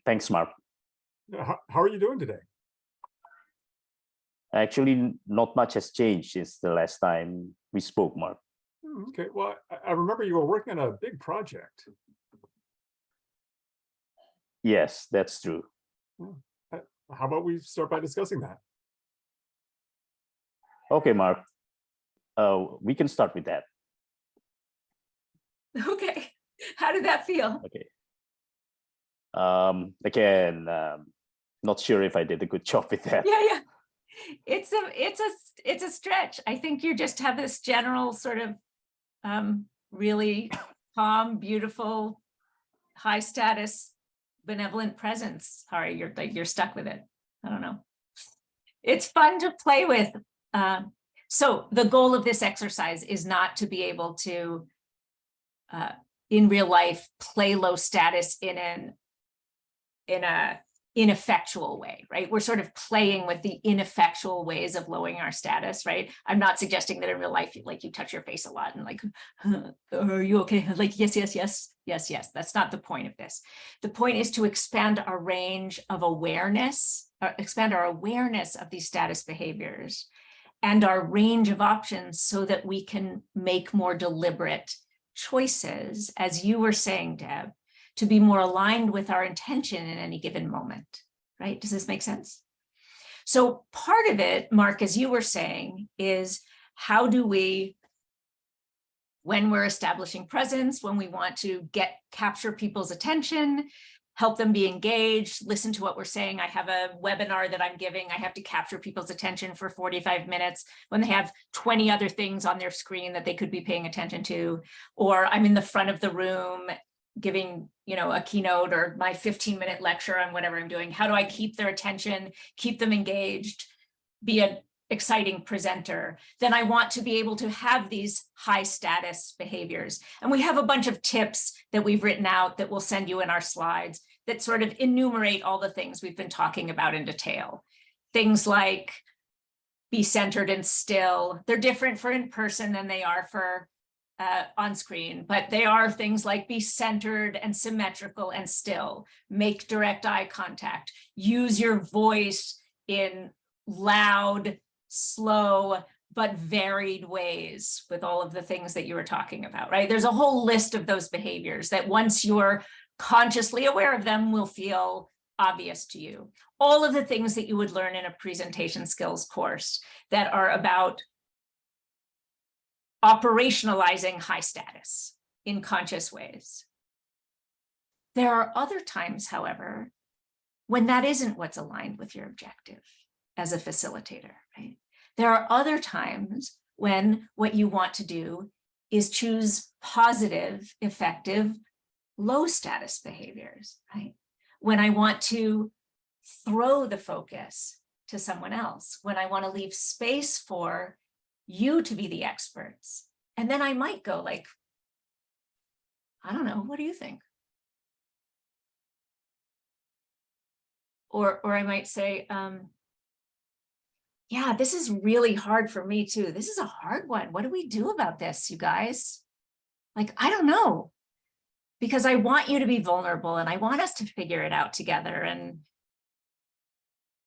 Thanks, Mark. How are you doing today? Actually, not much has changed since the last time we spoke, Mark. Okay, well, I remember you were working on a big project. Yes, that's true. How about we start by discussing that? Okay, Mark. We can start with that. Okay. How did that feel? Okay. Again, not sure if I did a good job with that. Yeah. It's a stretch. I think you just have this general sort of really calm, beautiful, high status, benevolent presence. Sorry, you're stuck with it. I don't know. It's fun to play with. So the goal of this exercise is not to be able to, in real life, play low status in a ineffectual way, right? We're sort of playing with the ineffectual ways of lowering our status, right? I'm not suggesting that in real life, like you touch your face a lot and like, are you okay? Like, yes. That's not the point of this. The point is to expand our range of awareness, expand our awareness of these status behaviors and our range of options so that we can make more deliberate choices, as you were saying, Deb, to be more aligned with our intention in any given moment, right? Does this make sense? So part of it, Mark, as you were saying, is how do we, when we're establishing presence, when we want to capture people's attention, help them be engaged, listen to what we're saying. I have a webinar that I'm giving. I have to capture people's attention for 45 minutes when they have 20 other things on their screen that they could be paying attention to, or I'm in the front of the room giving, a keynote or my 15-minute lecture on whatever I'm doing. How do I keep their attention, keep them engaged, be an exciting presenter? Then I want to be able to have these high status behaviors. And we have a bunch of tips that we've written out that we'll send you in our slides that sort of enumerate all the things we've been talking about in detail. Things like be centered and still. They're different for in person than they are for on screen, but they are things like be centered and symmetrical and still, make direct eye contact, use your voice in loud, slow, but varied ways with all of the things that you were talking about, right? There's a whole list of those behaviors that once you're consciously aware of them will feel obvious to you. All of the things that you would learn in a presentation skills course that are about operationalizing high status in conscious ways. There are other times, however, when that isn't what's aligned with your objective as a facilitator, right? There are other times when what you want to do is choose positive, effective, low status behaviors, right? When I want to throw the focus to someone else, when I want to leave space for you to be the experts. And then I might go like, I don't know, what do you think? Or I might say, yeah, this is really hard for me too. This is a hard one. What do we do about this, you guys? Like, I don't know, because I want you to be vulnerable and I want us to figure it out together. And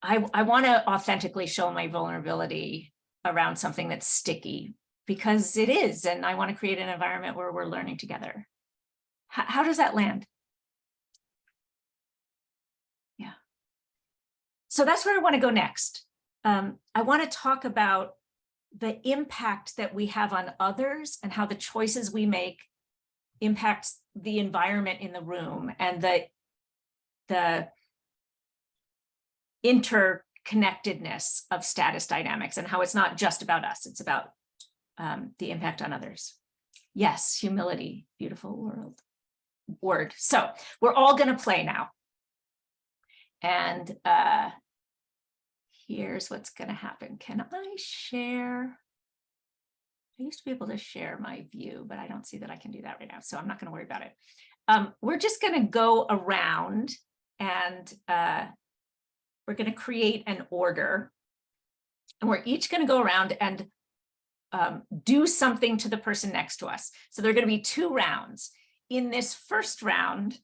I want to authentically show my vulnerability around something that's sticky, because it is. And I want to create an environment where we're learning together. How does that land? Yeah. So that's where I want to go next. I want to talk about the impact that we have on others and how the choices we make impacts the environment in the room and the interconnectedness of status dynamics, and how it's not just about us, it's about the impact on others. Yes, humility, beautiful word. So we're all going to play now. And here's what's going to happen. Can I share? I used to be able to share my view, but I don't see that I can do that right now, so I'm not going to worry about it. We're just going to go around and we're going to create an order. And we're each going to go around and do something to the person next to us. So there are going to be 2 rounds. In this first round,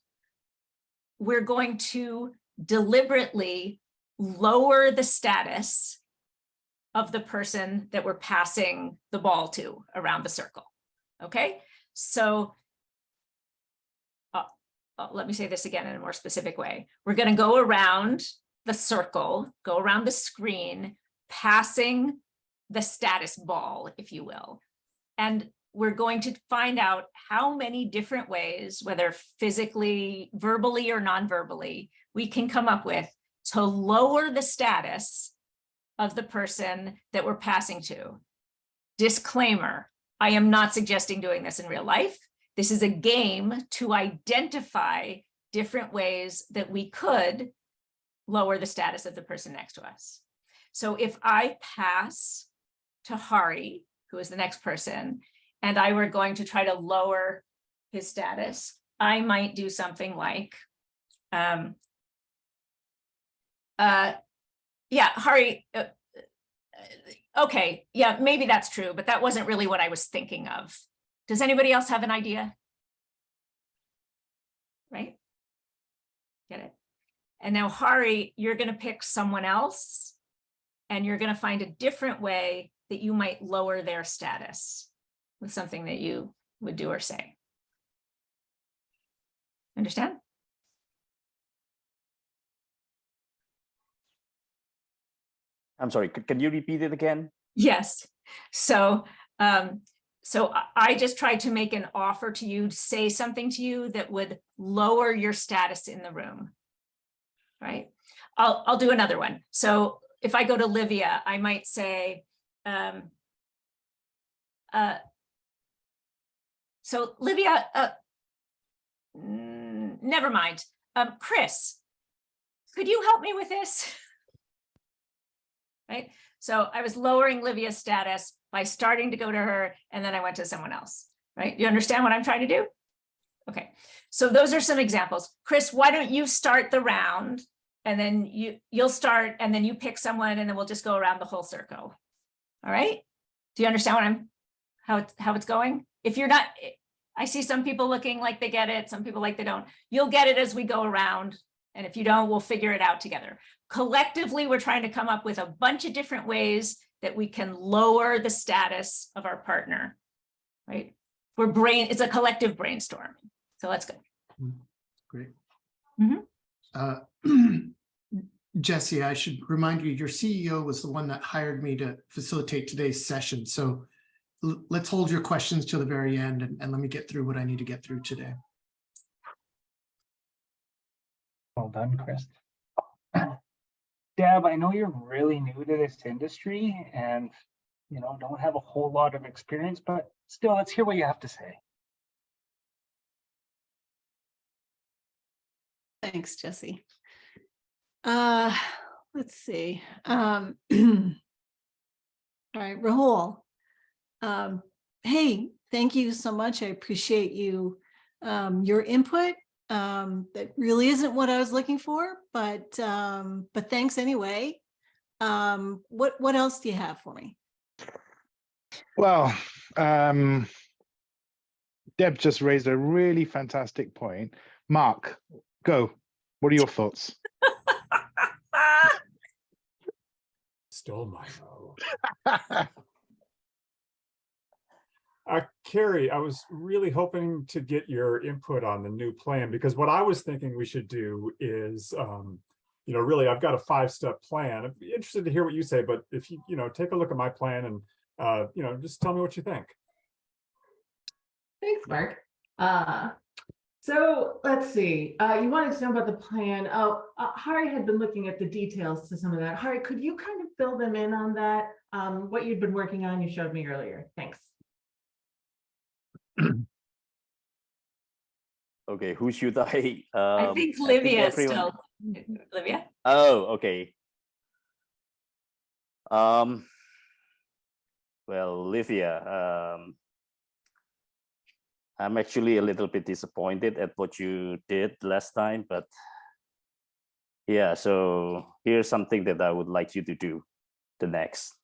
we're going to deliberately lower the status of the person that we're passing the ball to around the circle. Okay, so let me say this again in a more specific way. We're going to go around the circle, go around the screen, passing the status ball, if you will. And we're going to find out how many different ways, whether physically, verbally, or non-verbally, we can come up with to lower the status of the person that we're passing to. Disclaimer, I am not suggesting doing this in real life. This is a game to identify different ways that we could lower the status of the person next to us. So if I pass to Hari, who is the next person, and I were going to try to lower his status, I might do something like, yeah, Hari, okay, yeah, maybe that's true, but that wasn't really what I was thinking of. Does anybody else have an idea? Right? Get it? And now, Hari, you're going to pick someone else, and you're going to find a different way that you might lower their status with something that you would do or say. Understand? I'm sorry, can you repeat it again? Yes. So, I just tried to make an offer to you, say something to you that would lower your status in the room. Right? I'll do another one. So if I go to Livia, I might say, so Livia, never mind. Chris, could you help me with this? Right? So I was lowering Livia's status by starting to go to her, and then I went to someone else, right? You understand what I'm trying to do? Okay, so those are some examples. Chris, why don't you start the round, and then you'll start, and then you pick someone, and then we'll just go around the whole circle. All right? Do you understand how it's going? If you're not, I see some people looking like they get it, some people like they don't. You'll get it as we go around, and if you don't, we'll figure it out together. Collectively, we're trying to come up with a bunch of different ways that we can lower the status of our partner, right? It's a collective brainstorm. So let's go. Great. Mhm. Jesse, I should remind you, your CEO was the one that hired me to facilitate today's session. So let's hold your questions till the very end and let me get through what I need to get through today. Well done, Chris. Deb, I know you're really new to this industry and, you know, don't have a whole lot of experience, but still, let's hear what you have to say. Thanks, Jesse. Let's see. All right, Rahul. Hey, thank you so much. I appreciate you, your input. That really isn't what I was looking for, but thanks anyway. What else do you have for me? Well, Deb just raised a really fantastic point. Mark, go. What are your thoughts? Stole my vote. Carrie, I was really hoping to get your input on the new plan, because what I was thinking we should do is, you know, really, I've got a 5-step plan. I'd be interested to hear what you say, but if you, take a look at my plan and, just tell me what you think. Thanks, Mark. So let's see. You wanted to know about the plan. Oh, Hari had been looking at the details to some of that. Hari, could you kind of fill them in on that? What you'd been working on, you showed me earlier. Thanks. Okay, who should I? I think Livia is everyone- still. Livia? Oh, okay. Well, Livia, I'm actually a little bit disappointed at what you did last time, but yeah, so here's something that I would like you to do the next.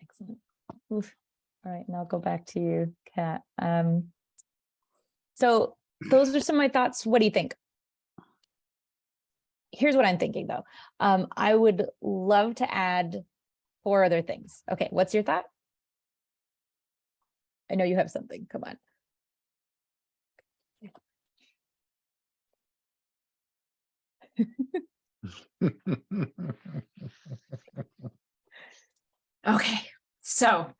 Excellent. Oof. All right, and I'll go back to you, Kat. So those are some of my thoughts. What do you think? Here's what I'm thinking, though. I would love to add 4 other things. Okay, what's your thought? I know you have something. Come on. Okay, so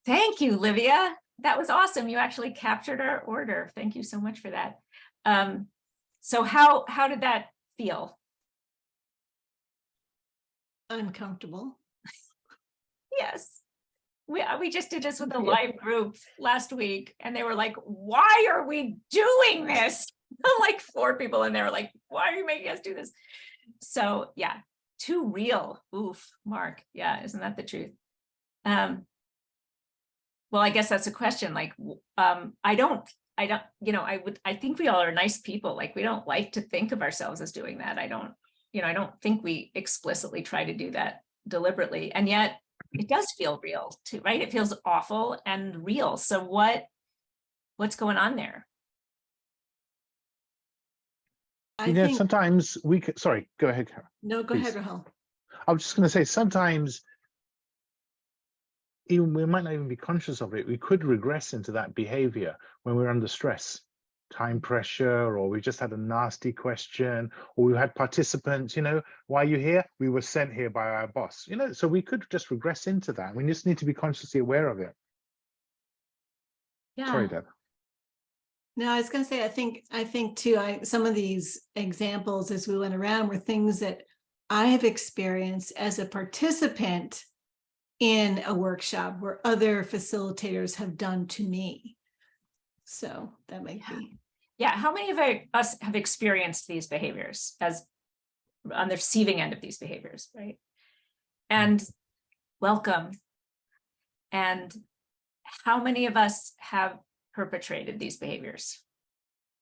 thank you, Livia. That was awesome. You actually captured our order. Thank you so much for that. So how did that feel? Uncomfortable. Yes. We just did this with a live group last week, and they were like, why are we doing this? Like 4 people in there were like, why are you making us do this? So yeah, too real. Oof, Mark. Yeah, isn't that the truth? Well, I guess that's a question. Like, I think we all are nice people. Like, we don't like to think of ourselves as doing that. I don't think we explicitly try to do that deliberately. And yet it does feel real too, right? It feels awful and real. So what's going on there? I think, sometimes we could, sorry, go ahead, Karen. no, go please. ahead, Rahul. I was just going to say, sometimes even we might not even be conscious of it. We could regress into that behavior when we're under stress, time pressure, or we just had a nasty question, or we had participants, why are you here? We were sent here by our boss, so we could just regress into that. We just need to be consciously aware of it. Yeah. Sorry, Deb. No, I was going to say, I think too, some of these examples as we went around were things that I have experienced as a participant in a workshop where other facilitators have done to me. So that might be. Yeah. How many of us have experienced these behaviors as on the receiving end of these behaviors, right? And welcome. And how many of us have perpetrated these behaviors?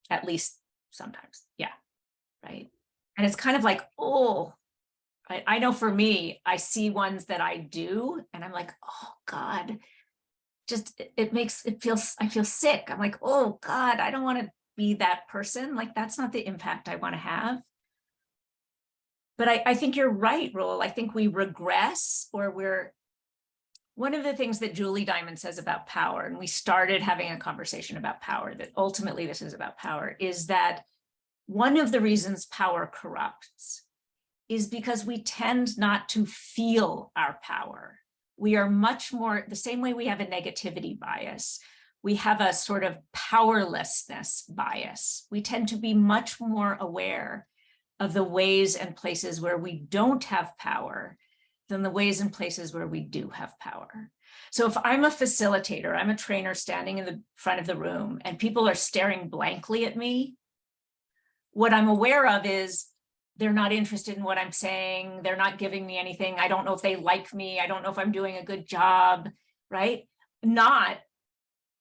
At least sometimes. Yeah. Right. And it's kind of like, oh, I know for me, I see ones that I do and I'm like, oh God, just I feel sick. I'm like, oh God, I don't want to be that person. Like, that's not the impact I want to have. But I think you're right, Roel. I think we regress, or one of the things that Julie Diamond says about power, and we started having a conversation about power, that ultimately this is about power, is that one of the reasons power corrupts is because we tend not to feel our power. We are much more, the same way we have a negativity bias, we have a sort of powerlessness bias. We tend to be much more aware of the ways and places where we don't have power than the ways and places where we do have power. So if I'm a facilitator, I'm a trainer standing in the front of the room and people are staring blankly at me, what I'm aware of is they're not interested in what I'm saying. They're not giving me anything. I don't know if they like me. I don't know if I'm doing a good job, right? Not,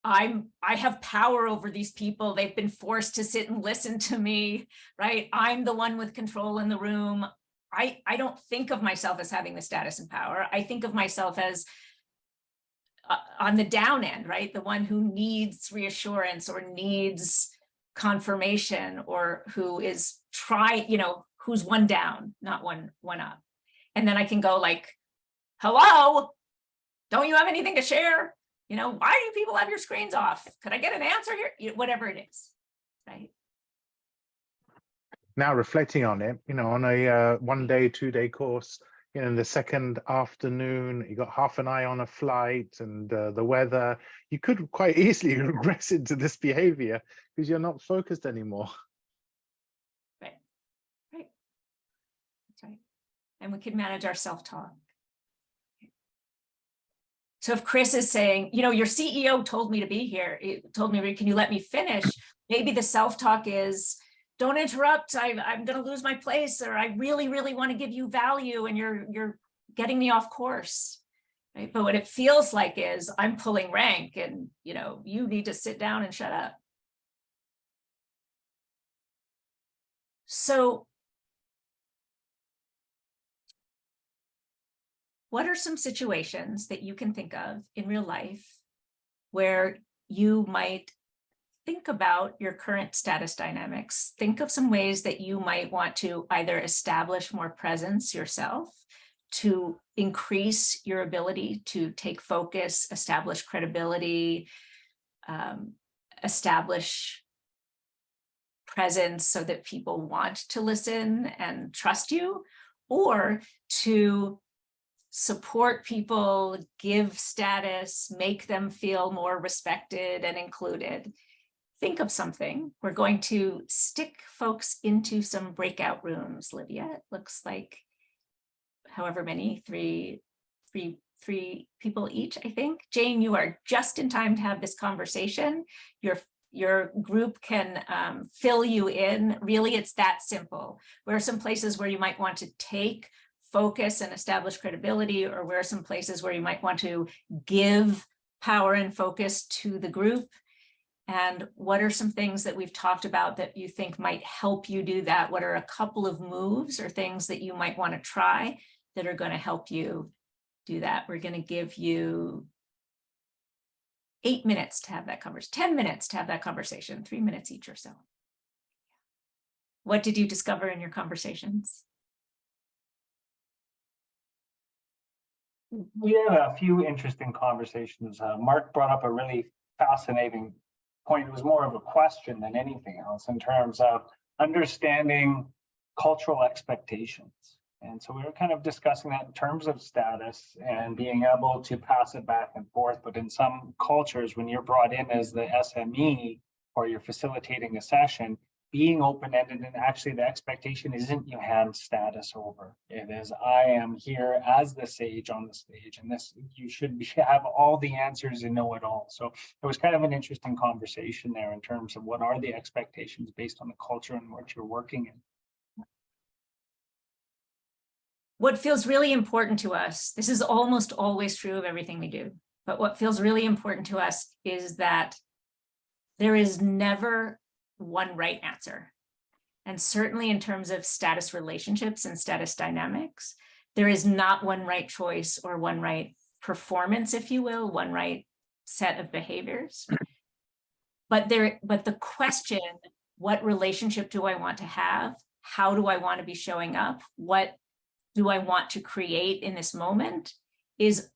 I have power over these people. They've been forced to sit and listen to me, right? I'm the one with control in the room. I don't think of myself as having the status and power. I think of myself as on the down end, right? The one who needs reassurance or needs confirmation, or who is who's one down, not one up. And then I can go like, hello, don't you have anything to share? Why do people have your screens off? Could I get an answer here? Whatever it is, right? Now reflecting on it, on a 1 day, 2 day course, in the second afternoon, you got half an eye on a flight and the weather, you could quite easily regress into this behavior because you're not focused anymore. Right. That's right. And we can manage our self-talk. So if Chris is saying, your CEO told me to be here, it told me, can you let me finish? Maybe the self-talk is, don't interrupt, I'm going to lose my place, or I really, really want to give you value and you're getting me off course, right? But what it feels like is I'm pulling rank and, you need to sit down and shut up. So what are some situations that you can think of in real life where you might think about your current status dynamics? Think of some ways that you might want to either establish more presence yourself to increase your ability to take focus, establish credibility, establish presence so that people want to listen and trust you, or to support people, give status, make them feel more respected and included. Think of something. We're going to stick folks into some breakout rooms, Livia. It looks like however many, three people each, I think. Jane, you are just in time to have this conversation. Your group can fill you in. Really, it's that simple. Where are some places where you might want to take focus and establish credibility, or where are some places where you might want to give power and focus to the group? And what are some things that we've talked about that you think might help you do that? What are a couple of moves or things that you might want to try that are going to help you do that? We're going to give you 8 minutes to have that conversation, 10 minutes to have that conversation, 3 minutes each or so. What did you discover in your conversations? We had a few interesting conversations. Mark brought up a really fascinating point. It was more of a question than anything else in terms of understanding cultural expectations. And so we were kind of discussing that in terms of status and being able to pass it back and forth. But in some cultures, when you're brought in as the SME or you're facilitating a session, being open-ended, and actually the expectation isn't you hand status over. It is, I am here as the sage on the stage, and this, you should have all the answers and know it all. So it was kind of an interesting conversation there in terms of what are the expectations based on the culture in which you're working in. What feels really important to us, this is almost always true of everything we do, but what feels really important to us is that there is never one right answer. And certainly in terms of status relationships and status dynamics, there is not one right choice or one right performance, if you will, one right set of behaviors. But the question, what relationship do I want to have, how do I want to be showing up? What do I want to create in this moment is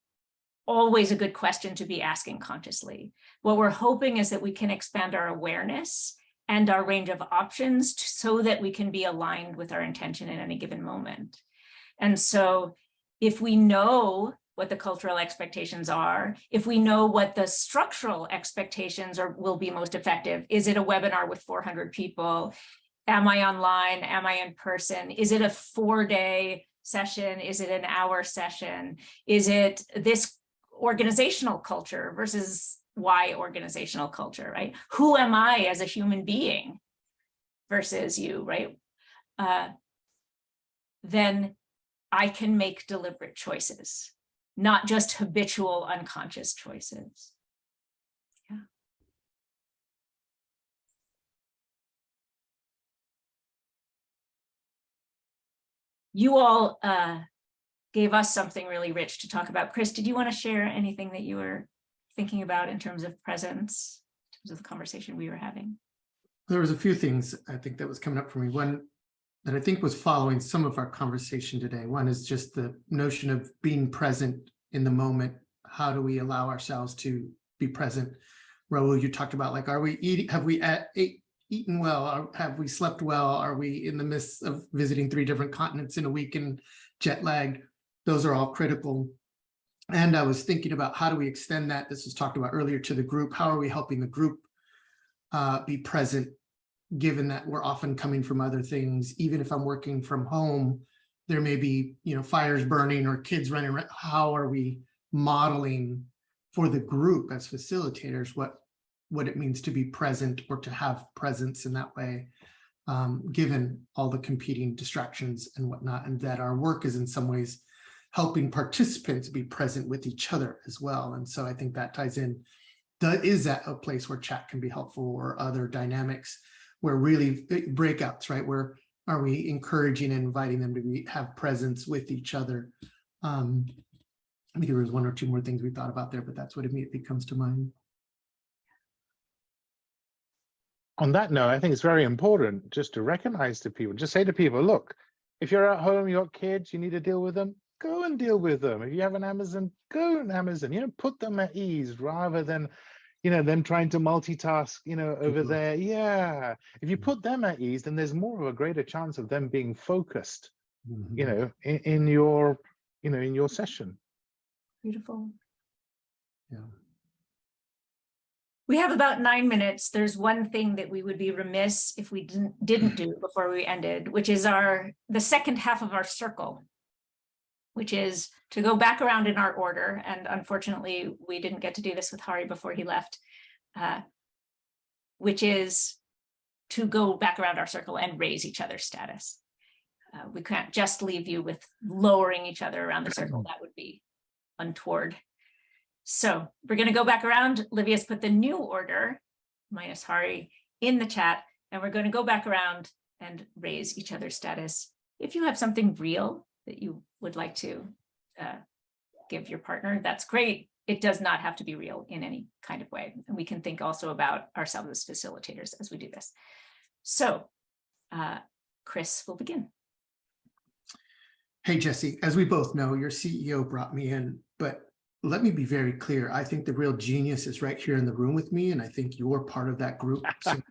always a good question to be asking consciously. What we're hoping is that we can expand our awareness and our range of options so that we can be aligned with our intention in any given moment. And so if we know what the cultural expectations are, if we know what the structural expectations are, will be most effective, is it a webinar with 400 people? Am I online? Am I in person? Is it a 4-day session? Is it an hour session? Is it this organizational culture versus Y organizational culture, right? Who am I as a human being versus you, right? Then I can make deliberate choices, not just habitual unconscious choices. Yeah. You all gave us something really rich to talk about. Chris, did you want to share anything that you were thinking about in terms of presence, in terms of the conversation we were having? There was a few things I think that was coming up for me. One that I think was following some of our conversation today. One is just the notion of being present in the moment. How do we allow ourselves to be present? Raul, you talked about, like, are we eating? Have we eaten well? Or have we slept well? Are we in the midst of visiting 3 different continents in a week and jet lagged? Those are all critical. And I was thinking about, how do we extend that? This was talked about earlier, to the group. How are we helping the group be present, given that we're often coming from other things? Even if I'm working from home, there may be, fires burning or kids running around. How are we modeling for the group as facilitators what it means to be present or to have presence in that way, given all the competing distractions and whatnot, and that our work is in some ways helping participants be present with each other as well. And so I think that ties in. Is that a place where chat can be helpful, or other dynamics where really breakouts, right? Where are we encouraging and inviting them to have presence with each other? I think there was 1 or 2 more things we thought about there, but that's what immediately comes to mind. On that note, I think it's very important just to recognize to people, just say to people, look, if you're at home, you got kids, you need to deal with them, go and deal with them. If you have an Amazon, go on Amazon, put them at ease rather than, them trying to multitask, over there. Yeah. If you put them at ease, then there's more of a greater chance of them being focused, in your session. Beautiful. Yeah. We have about 9 minutes. There's one thing that we would be remiss if we didn't do before we ended, which is the second half of our circle, which is to go back around in our order. And unfortunately, we didn't get to do this with Hari before he left, which is to go back around our circle and raise each other's status. We can't just leave you with lowering each other around the circle. That would be untoward. So we're going to go back around. Livia's put the new order, minus Hari, in the chat, and we're going to go back around and raise each other's status. If you have something real that you would like to give your partner, that's great. It does not have to be real in any kind of way. And we can think also about ourselves as facilitators as we do this. So Chris will begin. Hey, Jesse, as we both know, your CEO brought me in, but let me be very clear. I think the real genius is right here in the room with me, and I think you're part of that group. So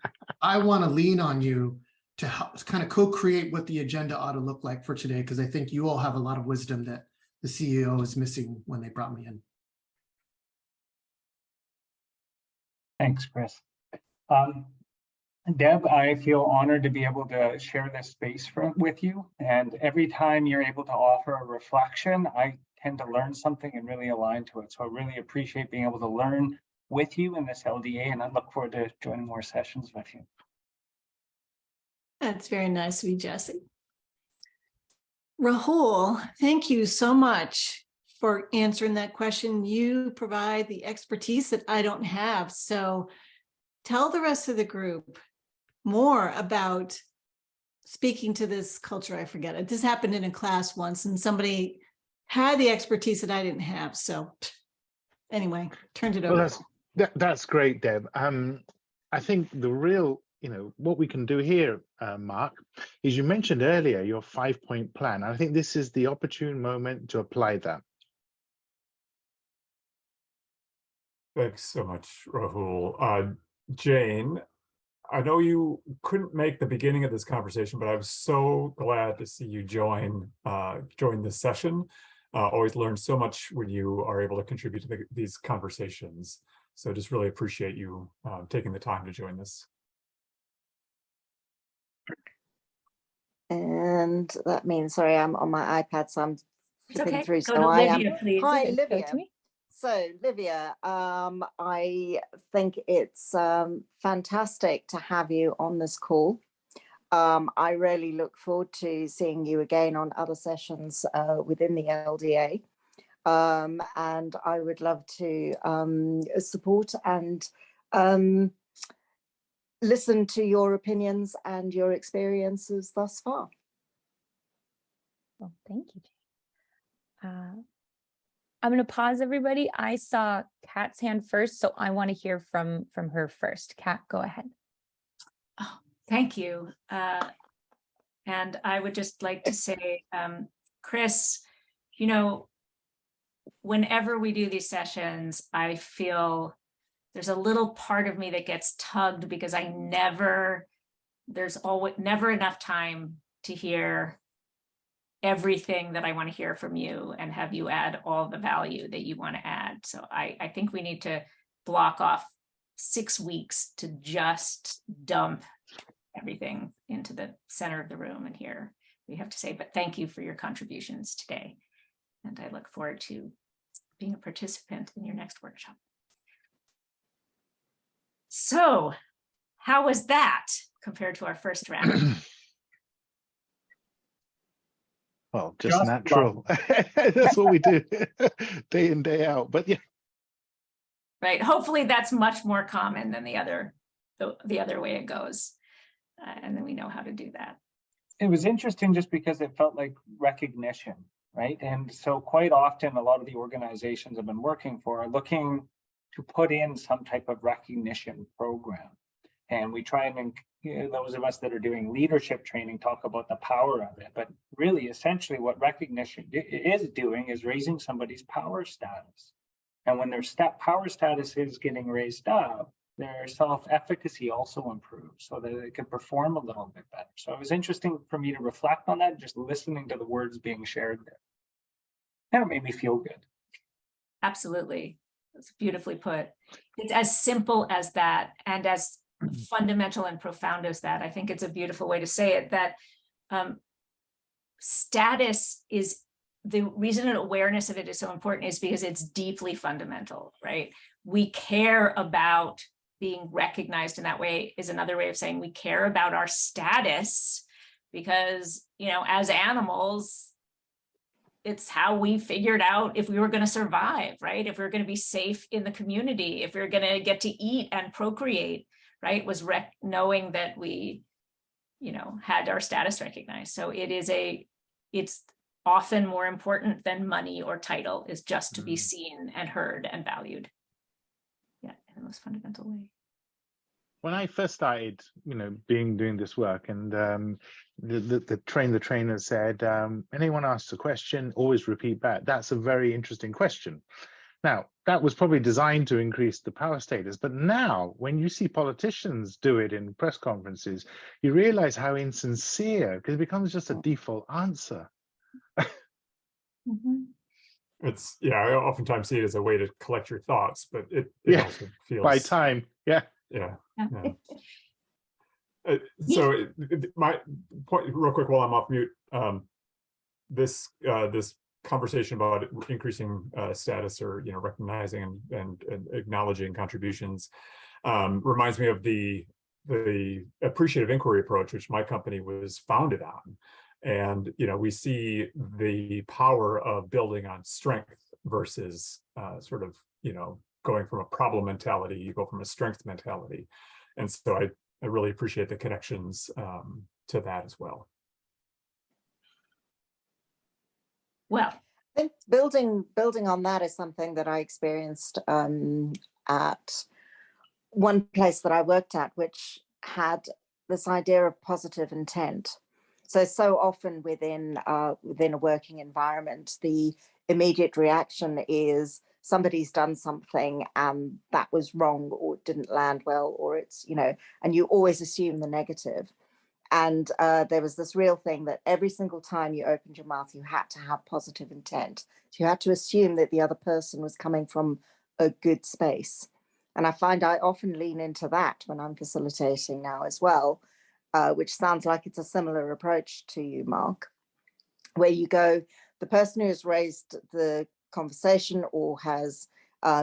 I want to lean on you to help kind of co-create what the agenda ought to look like for today, because I think you all have a lot of wisdom that the CEO is missing when they brought me in. Thanks, Chris. Deb, I feel honored to be able to share this space with you. And every time you're able to offer a reflection, I tend to learn something and really align to it. So I really appreciate being able to learn with you in this LDA, and I look forward to joining more sessions with you. That's very nice of you, Jesse. Rahul, thank you so much for answering that question. You provide the expertise that I don't have. So tell the rest of the group more about speaking to this culture. I forget it. This happened in a class once, and somebody had the expertise that I didn't have. So anyway, turned it over. Well, that's great, Deb. I think the real what we can do here, Mark, is you mentioned earlier your 5-point plan. I think this is the opportune moment to apply that. Thanks so much, Rahul. Jane, I know you couldn't make the beginning of this conversation, but I was so glad to see you join this session. Always learn so much when you are able to contribute to these conversations. So just really appreciate you taking the time to join this. And that means, sorry, I'm on my iPad, so I'm flipping through. Go So to I am. Livia, please. Hi, Go Livia. to me. So, Livia, I think it's fantastic to have you on this call. I really look forward to seeing you again on other sessions within the LDA. And I would love to support and listen to your opinions and your experiences thus far. Well, thank you, Jane. I'm going to pause, everybody. I saw Kat's hand first, so I want to hear from her first. Kat, go ahead. Oh, thank you. And I would just like to say, Chris, whenever we do these sessions, I feel there's a little part of me that gets tugged because there's always never enough time to hear everything that I want to hear from you and have you add all the value that you want to add. So I think we need to block off 6 weeks to just dump everything into the center of the room and hear what you have to say. But thank you for your contributions today. And I look forward to being a participant in your next workshop. So how was that compared to our first round? Well, just natural. That's what we do day in, day out. But yeah. Right. Hopefully that's much more common than the other way it goes. And then we know how to do that. It was interesting just because it felt like recognition, right? And so quite often a lot of the organizations I've been working for are looking to put in some type of recognition program. And we try and those of us that are doing leadership training talk about the power of it. But really, essentially, what recognition is doing is raising somebody's power status. And when their power status is getting raised up, their self-efficacy also improves so that it can perform a little bit better. So it was interesting for me to reflect on that, just listening to the words being shared there. And it made me feel good. Absolutely. That's beautifully put. It's as simple as that, and as fundamental and profound as that. I think it's a beautiful way to say it, that status is the reason and awareness of it is so important is because it's deeply fundamental, right? We care about being recognized in that way is another way of saying we care about our status because, as animals, it's how we figured out if we were going to survive, right? If we were going to be safe in the community, if we were going to get to eat and procreate, right? Was knowing that we, had our status recognized. So it's often more important than money or title, is just to be seen and heard and valued. Yeah, in the most fundamental way. When I first started, doing this work, and the trainer said, anyone asks a question, always repeat back. That's a very interesting question. Now, that was probably designed to increase the power status, but now when you see politicians do it in press conferences, you realize how insincere, because it becomes just a default answer. Mm-hmm. It's, I oftentimes see it as a way to collect your thoughts, but it also feels by time. Yeah. So my point real quick while I'm off mute, this conversation about increasing status or recognizing and acknowledging contributions reminds me of the appreciative inquiry approach, which my company was founded on. And we see the power of building on strength versus going from a problem mentality. You go from a strength mentality, and so I really appreciate the connections to that as well. Well, I think building on that is something that I experienced at one place that I worked at, which had this idea of positive intent. So often within a working environment, the immediate reaction is somebody's done something and that was wrong, or it didn't land well, or it's, you know, and you always assume the negative. And there was this real thing that every single time you opened your mouth, you had to have positive intent. So you had to assume that the other person was coming from a good space. And I find I often lean into that when I'm facilitating now as well, which sounds like it's a similar approach to you, Mark, where you go, the person who has raised the conversation or has,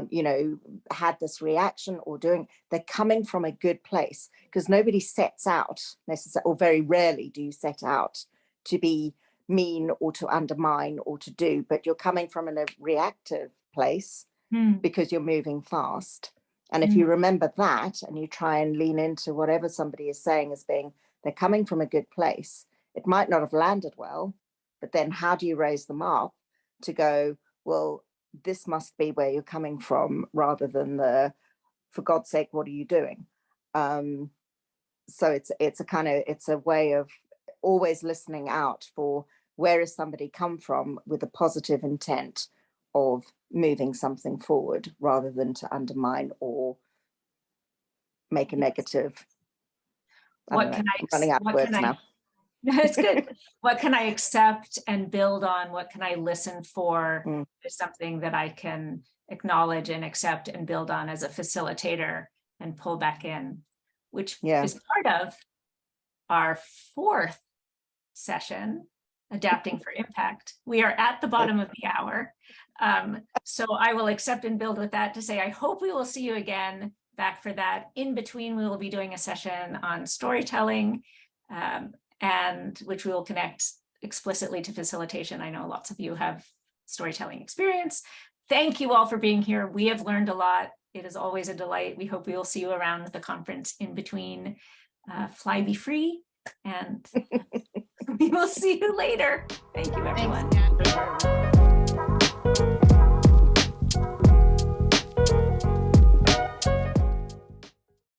you know, had this reaction or doing, they're coming from a good place, because nobody sets out necessarily, or very rarely do you set out to be mean or to undermine or to do, but you're coming from a reactive place because you're moving fast. And if you remember that and you try and lean into whatever somebody is saying as being, they're coming from a good place, it might not have landed well, but then how do you raise them up to go, well, this must be where you're coming from, rather than the, for God's sake, what are you doing? So it's a way of always listening out for where is somebody come from with a positive intent of moving something forward, rather than to undermine or make a negative. What can I, I'm running out of words now. It's good. What can I accept and build on? What can I listen for? Is something that I can acknowledge and accept and build on as a facilitator and pull back in, which is part of our fourth session, Adapting for Impact. We are at the bottom of the hour. So I will accept and build with that to say, I hope we will see you again back for that. In between, we will be doing a session on storytelling, and which we will connect explicitly to facilitation. I know lots of you have storytelling experience. Thank you all for being here. We have learned a lot. It is always a delight. We hope we will see you around the conference in between. Fly be free, and we will see you later. Thank you, everyone. Thanks,